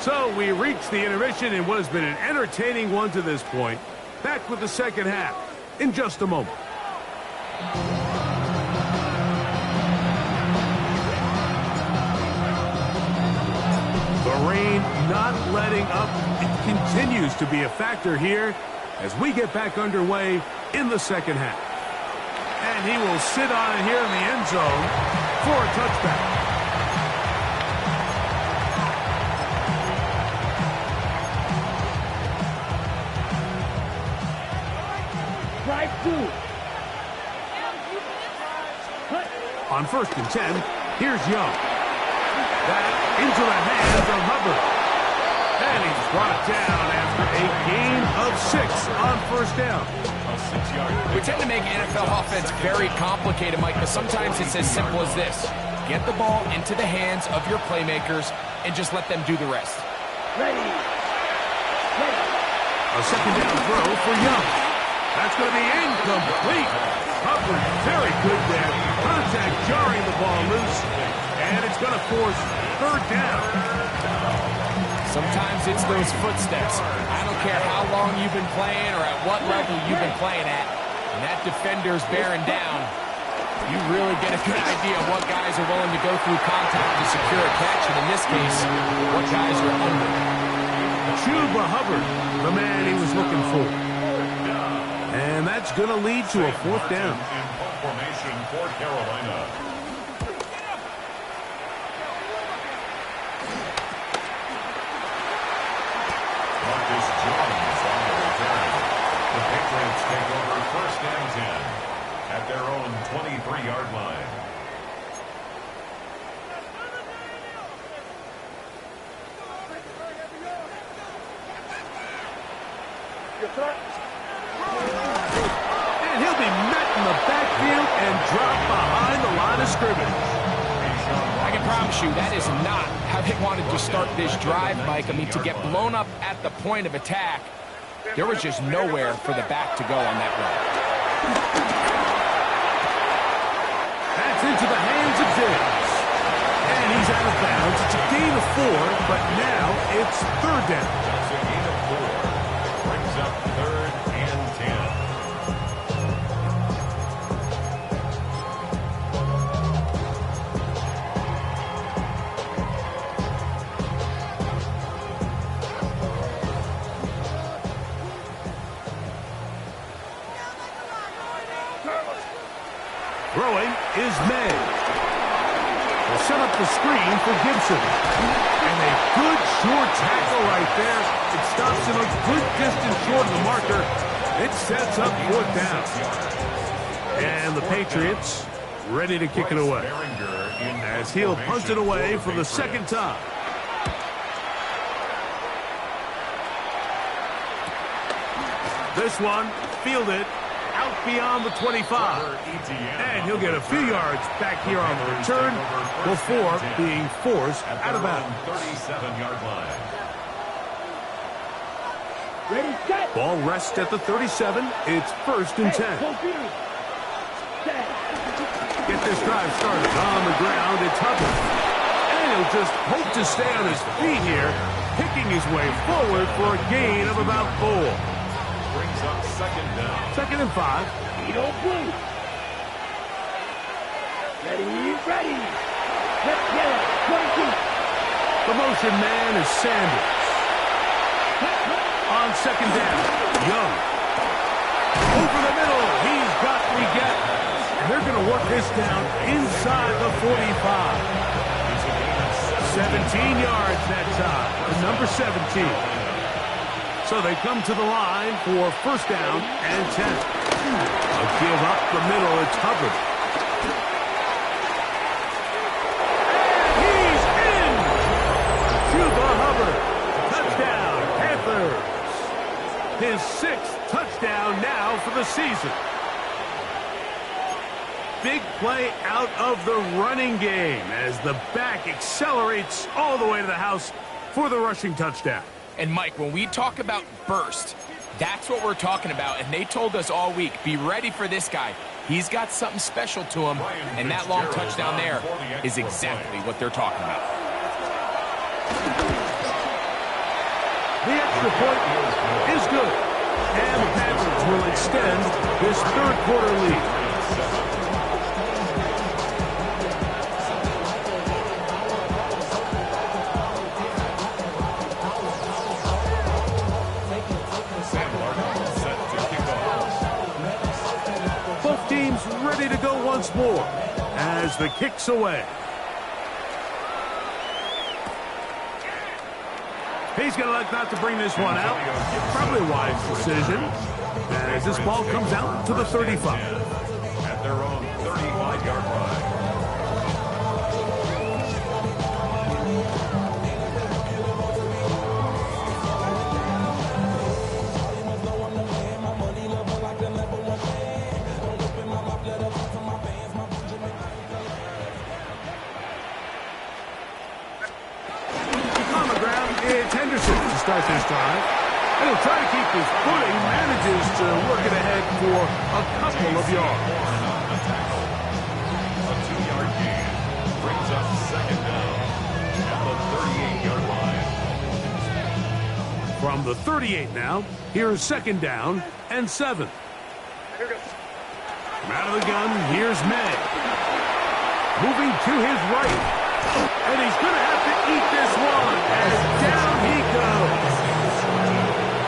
So we reach the intermission in what has been an entertaining one to this point. Back with the second half in just a moment. The rain not letting up. It continues to be a factor here as we get back underway in the second half. And he will sit on it here in the end zone for a touchback. On first and 10, here's Young. That into the hands of Hubbard. And he's brought down after a gain of 6 on first down. We tend to make NFL offense very complicated, Mike, but sometimes it's as simple as this. Get the ball into the hands of your playmakers and just let them do the rest. Ready. A second down throw for Young. That's going to be incomplete. Hubbard very good there. Contact jarring the ball loose. And it's going to force third down. Sometimes it's those footsteps. I don't care how long you've been playing or at what level you've been playing at. And that defender's bearing down. You really get a good idea of what guys are willing to go through contact to secure a catch, and in this case, what guys are under. Chuba Hubbard, the man he was looking for. And that's going to lead to a fourth down. In punt formation for Carolina. Marcus Jones on the return. The Patriots take over first and 10 at their own 23-yard line. And he'll be met in the backfield and dropped behind the line of scrimmage. I can promise you that is not how they wanted to start this drive, Mike. I mean, to get blown up at the point of attack, there was just nowhere for the back to go on that run. That's into the hands of Diggs. And he's out of bounds. It's a gain of 4, but now it's third down. That's a gain of 4. Brings up third and 10. Throwing is May. They'll set up the screen for Gibson. And a good short tackle right there. It stops him a good distance short of the marker. It sets up fourth down. And the Patriots ready to kick it away, as he'll punt it away for the second time. This one fielded out beyond the 25. And he'll get a few yards back here on the return before being forced out of bounds. 37-yard line. Ready, set. Ball rests at the 37. It's first and 10. Get this drive started on the ground. It's Hubbard. And he'll just hope to stay on his feet here, picking his way forward for a gain of about 4. Brings up second down. Second and 5. Edo blue. Ready. Let's get it. 22. The motion man is Sanders. On second down, Young. Over the middle, he's got Leggett. And they're going to work this down inside the 45. 17 yards that time, number 17. So they come to the line for first down and 10. A give up the middle, it's Hubbard. And he's in! Chuba Hubbard. Touchdown, Panthers. His 6th touchdown now for the season. Big play out of the running game as the back accelerates all the way to the house for the rushing touchdown. And, Mike, when we talk about burst, that's what we're talking about. And they told us all week, be ready for this guy. He's got something special to him, and that long touchdown there is exactly what they're talking about. The extra point is good, and the Panthers will extend this third quarter lead. Both teams ready to go once more as the kick's away. He's going to elect not to bring this one out. Probably a wise decision as this ball comes out to the 35. At their own 35-yard line. Start this drive. And he'll try to keep his footing, manages to work it ahead for a couple of yards. A 2-yard gain brings up second down at the 38-yard line. From the 38 now, here's second down and 7. From out of the gun, here's May. to his right. And he's going to have to eat this one as down he goes.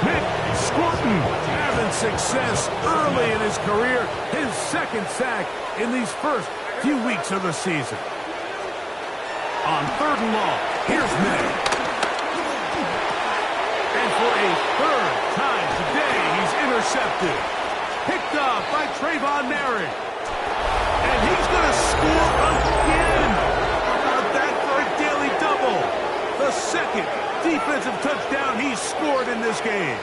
Mick Scorton having success early in his career. His second sack in these first few weeks of the season. On 3rd and long, here's Mick. And for a third time today, he's intercepted. Picked off by Trayvon Merritt. And he's going to score again. How about that for a daily double? The second defensive touchdown he's scored in this game.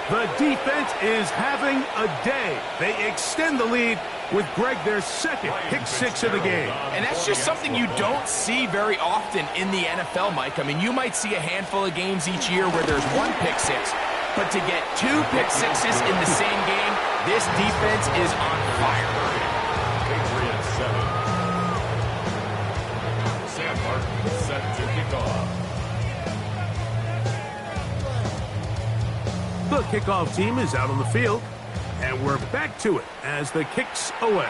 The defense is having a day. They extend the lead with Greg, their second pick six of the game. And that's just something you don't see very often in the NFL, Mike. I mean, you might see a handful of games each year where there's one pick six. But to get 2 pick sixes in the same game, this defense is on fire. Patriots 7. Sam Martin set to kick off. The kickoff team is out on the field, and we're back to it as the kick's away.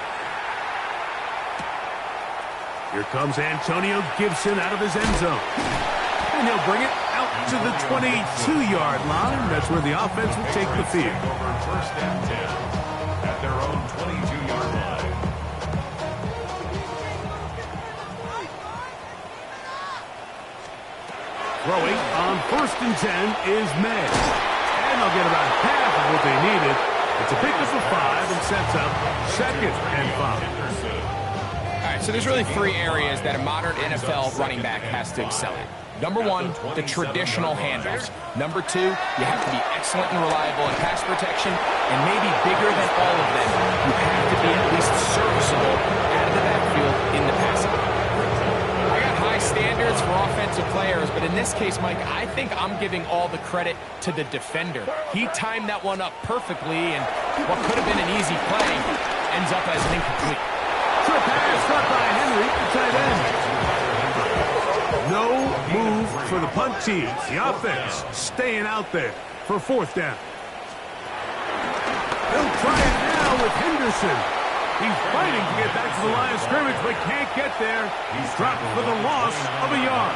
Here comes Antonio Gibson out of his end zone. And he'll bring it out to the 22-yard line. That's where the offense will take the field. Over 1st and 10 at their own 22-yard line. Throwing on 1st and 10 is May. And they'll get about half of what they needed. It's a pickup of 5 and sets up 2nd and 5. All right, so there's really 3 areas that a modern NFL running back has to excel at. Number 1, the traditional handoffs. Number 2, you have to be excellent and reliable in pass protection. And maybe bigger than all of them, you have to be at least serviceable out of the backfield in the passing game. I got high standards for offensive players, but in this case, Mike, I think I'm giving all the credit to the defender. He timed that one up perfectly, and what could have been an easy play ends up as an incomplete. Short pass caught by Henry, the tight end. No move for the punt team. The offense staying out there for 4th down. They'll try it now with Henderson. He's fighting to get back to the line of scrimmage, but can't get there. He's dropped for the loss of a yard.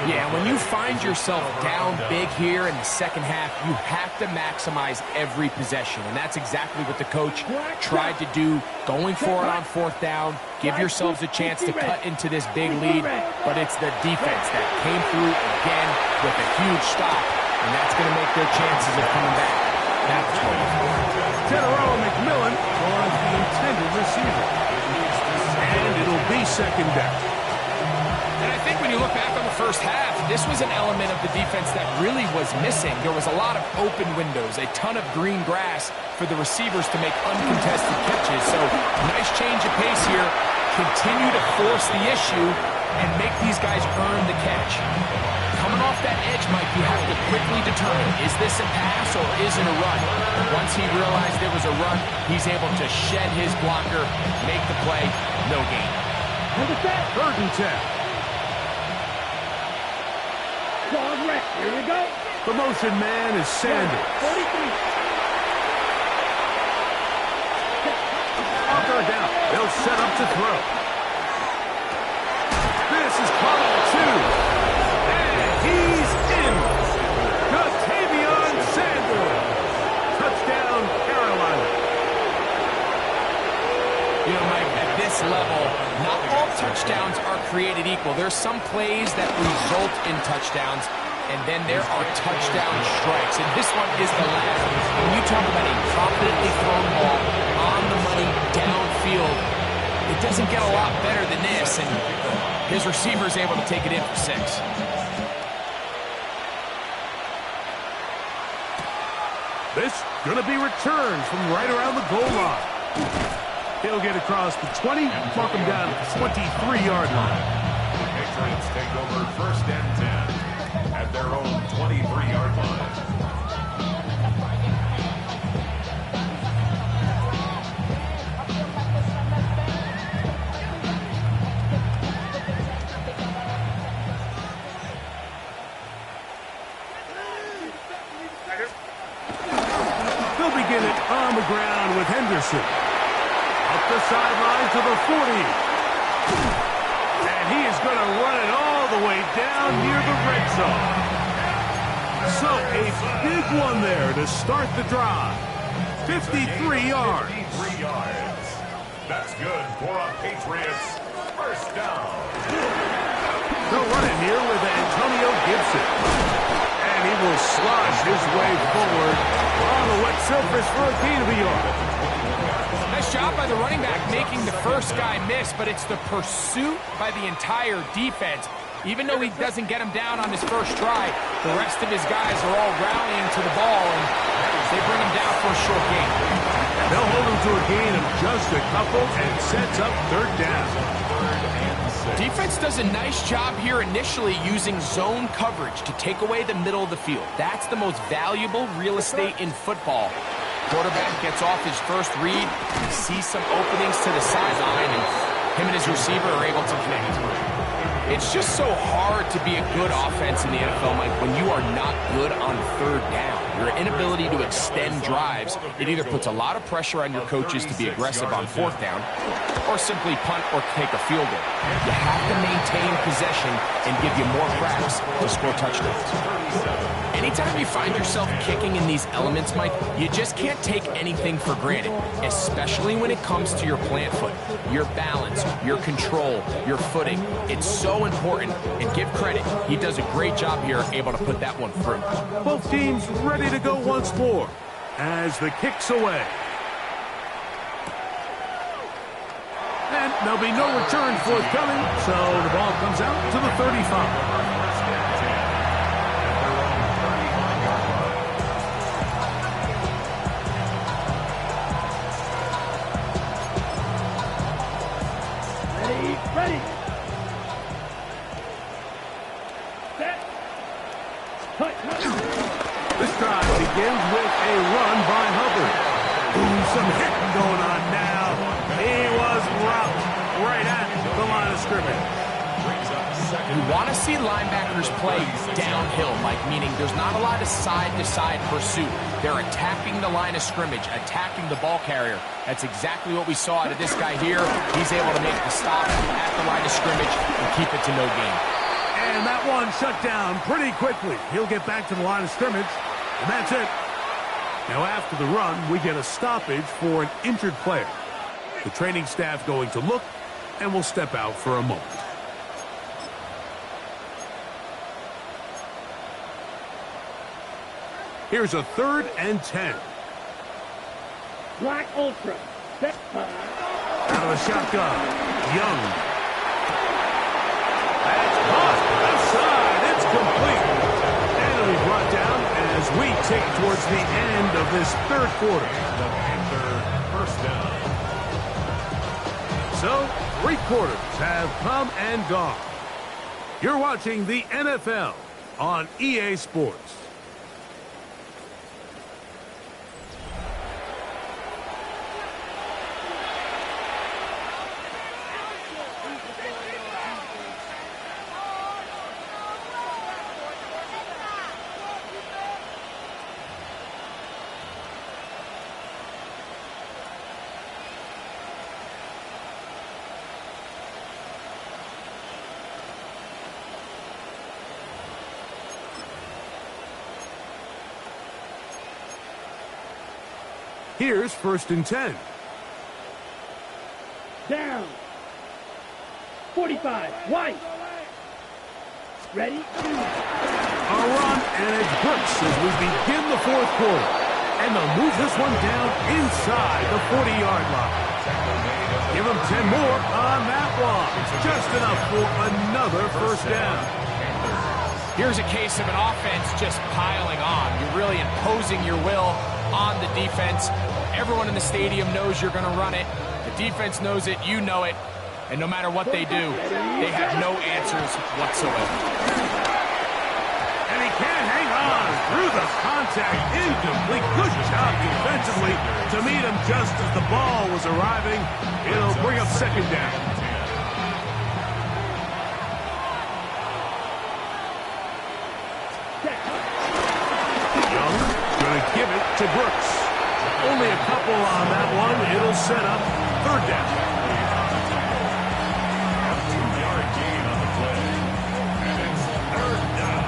Yeah, when you find yourself down big here in the second half, you have to maximize every possession. And that's exactly what the coach tried to do, going for it on 4th down. Give yourselves a chance to cut into this big lead. But it's the defense that came through again with a huge stop. And that's going to make their chances of coming back that much more. General McMillan was the intended receiver. And it'll be 2nd down. And I think when you look back on the first half, this was an element of the defense that really was missing. There was a lot of open windows, a ton of green grass for the receivers to make uncontested catches. So nice change of pace here. Continue to force the issue and make these guys earn the catch. Coming off that edge, Mike, you have to quickly determine, is this a pass or is it a run? Once he realized there was a run, he's able to shed his blocker, make the play, no gain. 3rd and 10. Here we go. The motion man is Sanders. 43. On 3rd down, they'll set up to throw. This is caught 2. And he's in. Ja'Tavion Sanders. Touchdown, Carolina. You know, Mike, at this level, not all touchdowns are created equal. There's some plays that result in touchdowns, and then there are touchdown strikes. And this one is the last. When you talk about a confidently thrown ball on the money downfield, it doesn't get a lot better than this. And his receiver is able to take it in for 6. This going to be returned from right around the goal line. He'll get across the 20, mark him down at the 23-yard line. The Patriots take over 1st and 10 at their own 23-yard line. They'll begin it on the ground with Henderson. Up the sideline to the 40. And he is going to run it all the way down near the red zone. So a big one there to start the drive. 53 yards. 53 yards. That's good for a Patriots first down. They'll run it here with Antonio Gibson. And he will slosh his way forward on the wet surface for a gain of a yard. Nice job by the running back making the first guy miss, but it's the pursuit by the entire defense. Even though he doesn't get him down on his first try, the rest of his guys are all rallying to the ball, and they bring him down for a short gain. They'll hold him to a gain of just a couple and sets up third down. Defense does a nice job here initially using zone coverage to take away the middle of the field. That's the most valuable real estate in football. Quarterback gets off his first read, he sees some openings to the sideline, and him and his receiver are able to connect. It's just so hard to be a good offense in the NFL, Mike, when you are not good on third down. Your inability to extend drives, it either puts a lot of pressure on your coaches to be aggressive on fourth down or simply punt or take a field goal. You have to maintain possession and give you more cracks to score touchdowns. Anytime you find yourself kicking in these elements, Mike, you just can't take anything for granted, especially when it comes to your plant foot, your balance, your control, your footing. It's so important, and give credit. He does a great job here, able to put that one through. Both teams ready to go once more as the kick's away. And there'll be no return forthcoming, so the ball comes out to the 35. Ready. Set. Cut. This drive begins with a run by Hubbard. Ooh, some hitting going on now. He was rocked right at the line of scrimmage. You want to see linebackers play downhill, Mike, meaning there's not a lot of side-to-side pursuit. They're attacking the line of scrimmage, attacking the ball carrier. That's exactly what we saw out of this guy here. He's able to make the stop at the line of scrimmage and keep it to no gain. And that one shut down pretty quickly. He'll get back to the line of scrimmage, and that's it. Now after the run, we get a stoppage for an injured player. The training staff going to look, and we'll step out for a moment. Here's a 3rd and 10. Black Ultra. Set. Out of the shotgun. Young. That's caught. Left side. It's complete. And it'll be brought down as we take towards the end of this third quarter. The Panther first down. So, 3 quarters have come and gone. You're watching the NFL on EA Sports. Here's 1st and 10. Down. 45. White. Ready? A run, and it's Brooks as we begin the 4th quarter. And they'll move this one down inside the 40-yard line. Give them 10 more on that one. Just enough for another first down. Here's a case of an offense just piling on. You're really imposing your will on the defense. Everyone in the stadium knows you're going to run it. The defense knows it, you know it. And no matter what they do, they have no answers whatsoever. And he can't hang on through the contact. Incomplete. Good job defensively to meet him just as the ball was arriving. It'll bring up 2nd down. Young going to give it to Brooks. Only a couple on that one. It'll set up third down. A 2-yard gain on the play. And it's third down.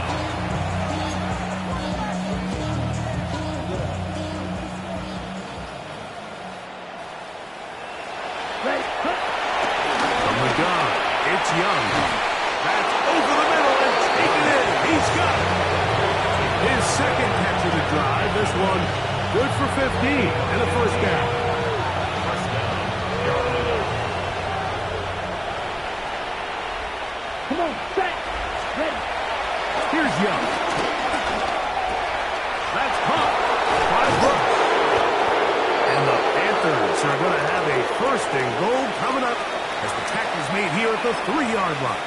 From the gun, it's Young. That's over the middle and taken in. He's got it. His second catch of the drive. This one good for 15 and a first down. First down. Yard. Come on, set, ready. Here's Young. That's caught by Brooks. And the Panthers are going to have a first and goal coming up as the tackle's made here at the 3-yard line.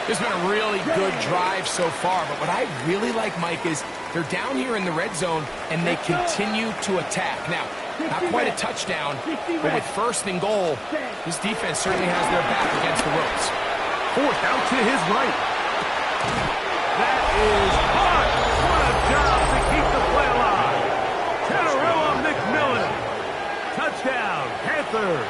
It's been a really good drive so far, but what I really like, Mike, is they're down here in the red zone, and they continue to attack. Now, not quite a touchdown, but with first and goal, this defense certainly has their back against the ropes. Fourth out to his right. That is hard. What a job to keep the play alive. Tamarilla McMillan. Touchdown, Panthers.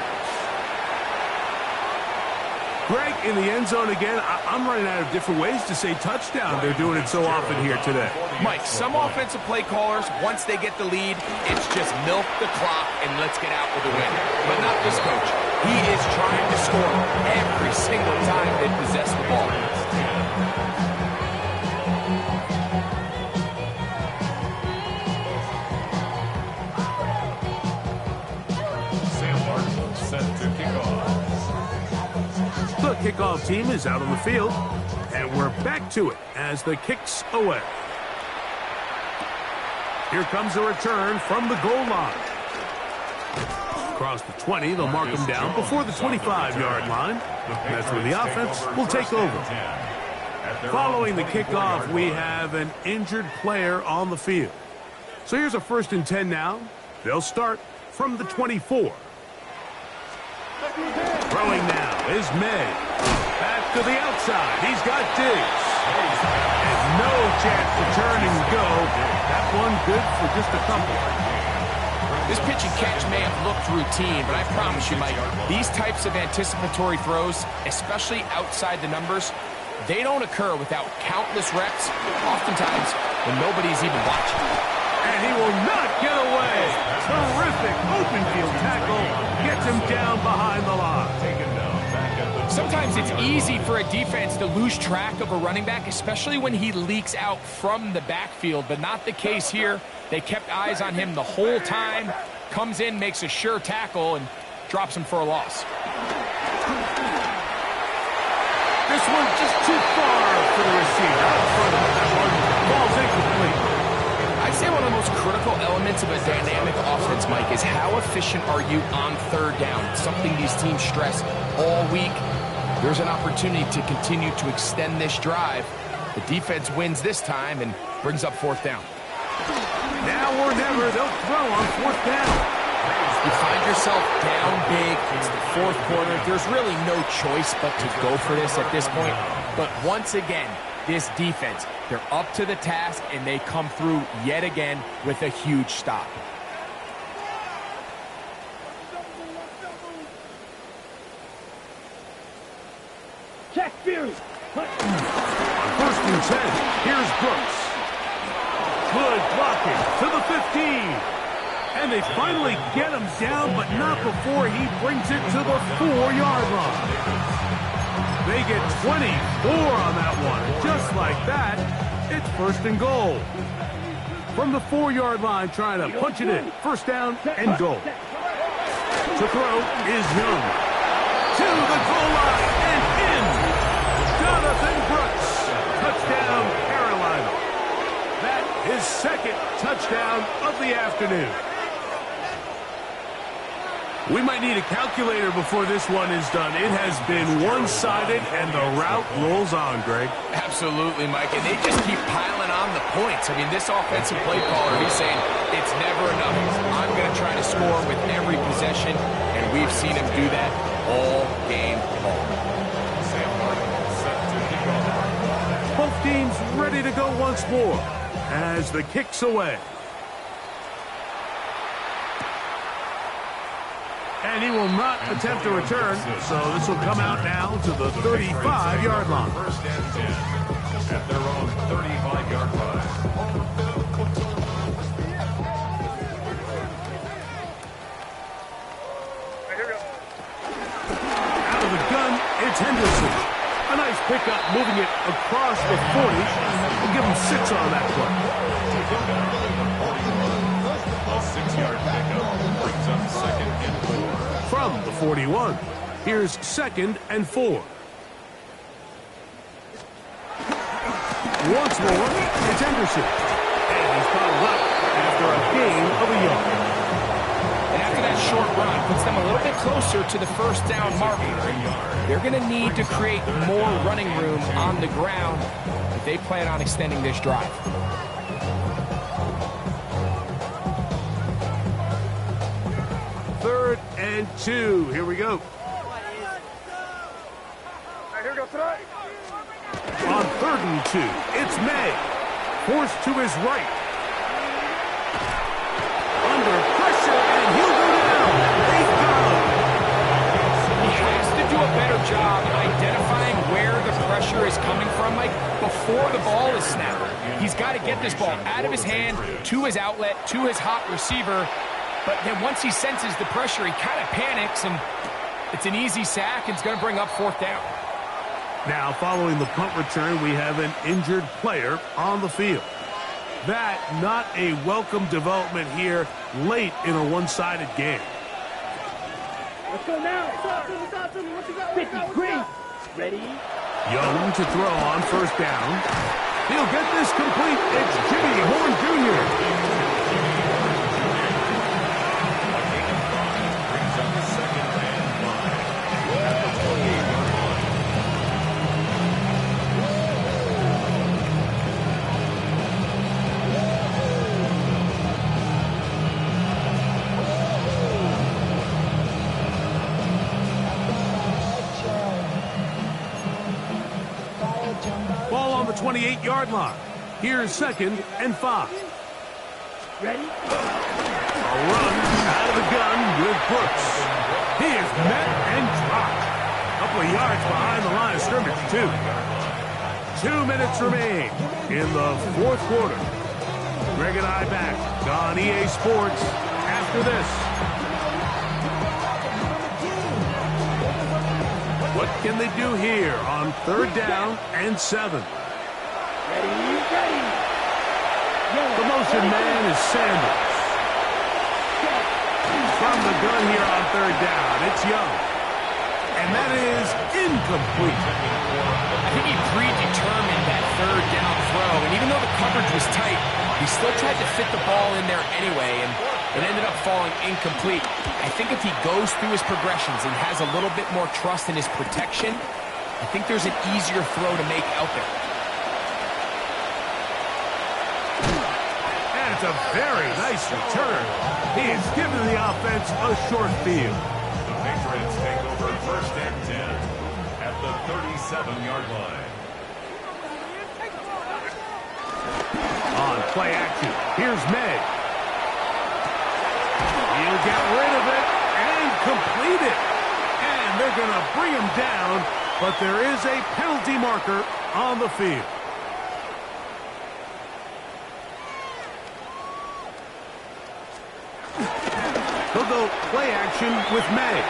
Greg, in the end zone again, I'm running out of different ways to say touchdown. They're doing it so often here today. Mike, some offensive play callers, once they get the lead, it's just milk the clock and let's get out with a win. But not this coach. He is trying to score every single time they possess the ball. Sam Martin set to kick off. The kickoff team is out on the field, and we're back to it as the kick's away. Here comes a return from the goal line. Across the 20, they'll mark him down before the 25-yard line. That's where the offense will take over. Following the kickoff, we have an injured player on the field. So here's a 1st and 10 now. They'll start from the 24. Throwing now is May. Back to the outside. He's got Diggs. And no chance to turn and go. That one good for just a couple. This pitch and catch may have looked routine, but I promise you, Mike, these types of anticipatory throws, especially outside the numbers, they don't occur without countless reps, oftentimes when nobody's even watching. And he will not get away. Terrific open field tackle. Gets him down behind the line. Taken down back at the Sometimes it's easy for a defense to lose track of a running back, especially when he leaks out from the backfield, but not the case here. They kept eyes on him the whole time. Comes in, makes a sure tackle, and drops him for a loss. This one just too far for the receiver. Out in front of him. That one falls incomplete. I'd say one of the most critical elements of a dynamic offense, Mike, is how efficient are you on third down? It's something these teams stress all week. There's an opportunity to continue to extend this drive. The defense wins this time and brings up 4th down. Now or never, they'll throw on 4th down. You find yourself down big. It's the 4th quarter. There's really no choice but to go for this at this point. But once again, this defense, they're up to the task, and they come through yet again with a huge stop. Check Fury. On 1st and 10, here's Brooks. Good blocking to the 15. And they finally get him down, but not before he brings it to the 4-yard line. They get 24 on that one. Just like that, it's 1st and goal. From the 4-yard line, trying to punch it in. 1st down and goal. To throw is Young. To the goal line and in. Jonathan Brooks. Touchdown, Carolina. That is 2nd touchdown of the afternoon. We might need a calculator before this one is done. It has been one-sided, and the route rolls on, Greg. Absolutely, Mike, and they just keep piling on the points. I mean, this offensive play caller, he's saying, it's never enough. I'm going to try to score with every possession, and we've seen him do that all game long. Sam Martin set to kick off. Both teams ready to go once more as the kick's away. And he will not attempt a return, so this will come out now to the 35-yard line. First and 10 at their own 35-yard line. Out of the gun, it's Henderson. A nice pickup, moving it across the 40. We'll give him 6 on that play. A 6-yard pickup brings up second and 4. From the 41, here's second and 4. Once more, it's Henderson. And he's fouled up after a gain of a yard. And after that short run, puts them a little bit closer to the first down marker. They're going to need to create more running room on the ground if they plan on extending this drive. Third and 2. Here we go. On third and 2, it's May. Forced to his right. Under pressure, and he'll go down. They've got him. He has to do a better job identifying where the pressure is coming from, Mike, before the ball is snapped. He's got to get this ball out of his hand, to his outlet, to his hot receiver. But then once he senses the pressure, he kind of panics, and it's an easy sack, and it's going to bring up fourth down. Now, following the punt return, we have an injured player on the field. That, not a welcome development here late in a one-sided game. Let's go now. 50, green. Ready? Young to throw on first down. He'll get this complete. It's Jimmy Horn Jr. Brings up second and 5 at the 28-yard line. Ball on the 28-yard line. Here's second and 5. Ready? A run out of the gun with Brooks. He is met and dropped. A couple of yards behind the line of scrimmage, too. 2 minutes remain in the fourth quarter. Greg and I back on EA Sports after this. What can they do here on third down and 7? Ready? The motion man is Sanders. From the gun here on third down, it's Young. And that is incomplete. I think he predetermined that third down throw, and even though the coverage was tight, he still tried to fit the ball in there anyway, and it ended up falling incomplete. I think if he goes through his progressions and has a little bit more trust in his protection, I think there's an easier throw to make out there. And it's a very nice return. He has given the offense a short field. The Patriots take over first and 10 at the 37-yard line. On play action, here's May. He'll get rid of it and complete it. And they're going to bring him down, but there is a penalty marker on the field. He'll go play action with May.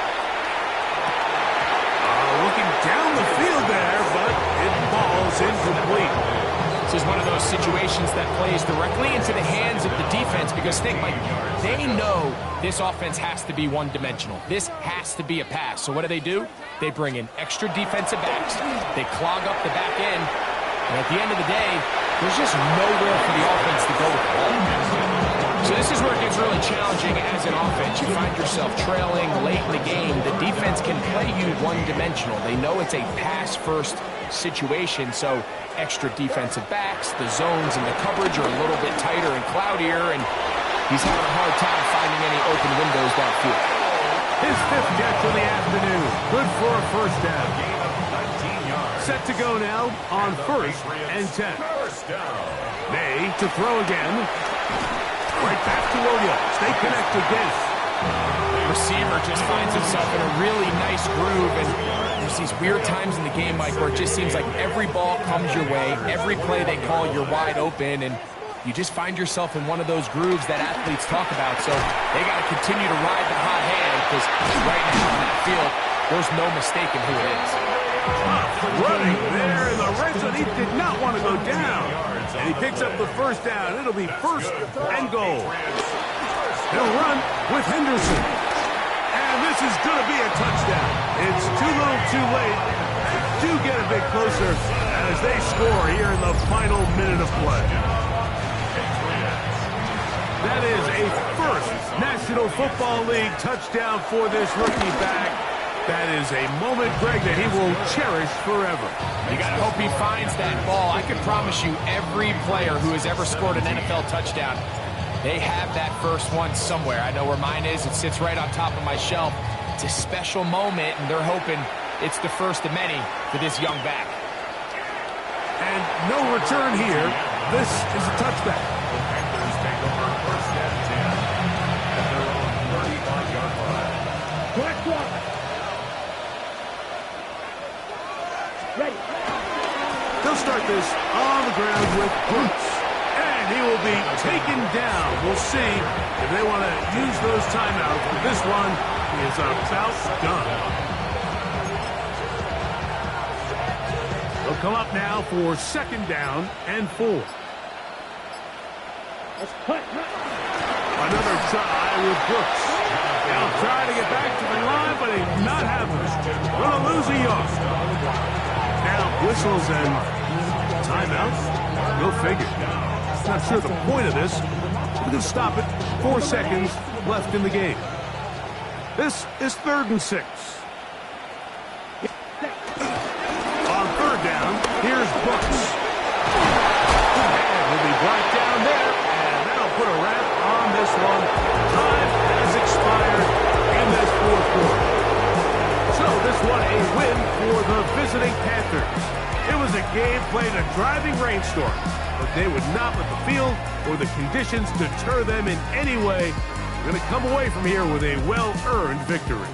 Looking down the field there, but it falls incomplete. This is one of those situations that plays directly into the hands of the defense because think, Mike, they know this offense has to be one-dimensional. This has to be a pass. So what do? They bring in extra defensive backs. They clog up the back end. And at the end of the day, there's just nowhere for the offense to go with the ball. So this is where it gets really challenging as an offense. You find yourself trailing late in the game. The defense can play you one-dimensional. They know it's a pass-first situation, so extra defensive backs, the zones and the coverage are a little bit tighter and cloudier, and he's having a hard time finding any open windows downfield. His fifth catch of the afternoon. Good for a first down. Gain of 19 yards. Set to go now on first and 10. First down. May to throw again. Right back to Williams. They connect again. Receiver just finds himself in a really nice groove, and there's these weird times in the game, Mike, where it just seems like every ball comes your way, every play they call, you're wide open, and you just find yourself in one of those grooves that athletes talk about. So they got to continue to ride the hot hand, because right now on that field, there's no mistaking who it is. Running there in the red zone. He did not want to go down. And he picks up the first down. It'll be first and goal. He'll run with Henderson. And this is going to be a touchdown. It's too little too late. Do get a bit closer as they score here in the final minute of play. That is a first National Football League touchdown for this rookie back. That is a moment, Greg, that he will cherish forever. You got to hope he finds that ball. I can promise you every player who has ever scored an NFL touchdown, they have that first one somewhere. I know where mine is. It sits right on top of my shelf. It's a special moment, and they're hoping it's the first of many for this young back. And no return here. This is a touchback. The Panthers take over first and 10 at their own 35-yard line. Black block. Ready. They'll start this on the ground with Brooks. And he will be taken down. We'll see if they want to use those timeouts. But this one is about done. They'll come up now for second down and 4. Let's cut. Another try with Brooks. They'll try to get back to the line, but he's not having it. Going to lose a yard. Now whistles and timeouts. Go figure. Not sure the point of this. We can stop it. 4 seconds left in the game. This is 3rd and 6. On 3rd down, here's Brooks. And he'll be brought down there, and that'll put a wrap on this one. Time has expired in this 4th quarter. So this one a win for the visiting Panthers. It was a game played in a driving rainstorm, but they would not let the field or the conditions deter them in any way. They're going to come away from here with a well-earned victory.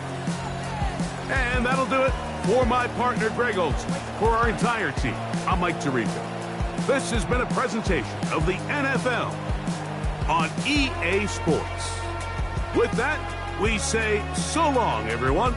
And that'll do it for my partner, Greg Olson. For our entire team, I'm Mike Tirico. This has been a presentation of the NFL on EA Sports. With that, we say so long, everyone.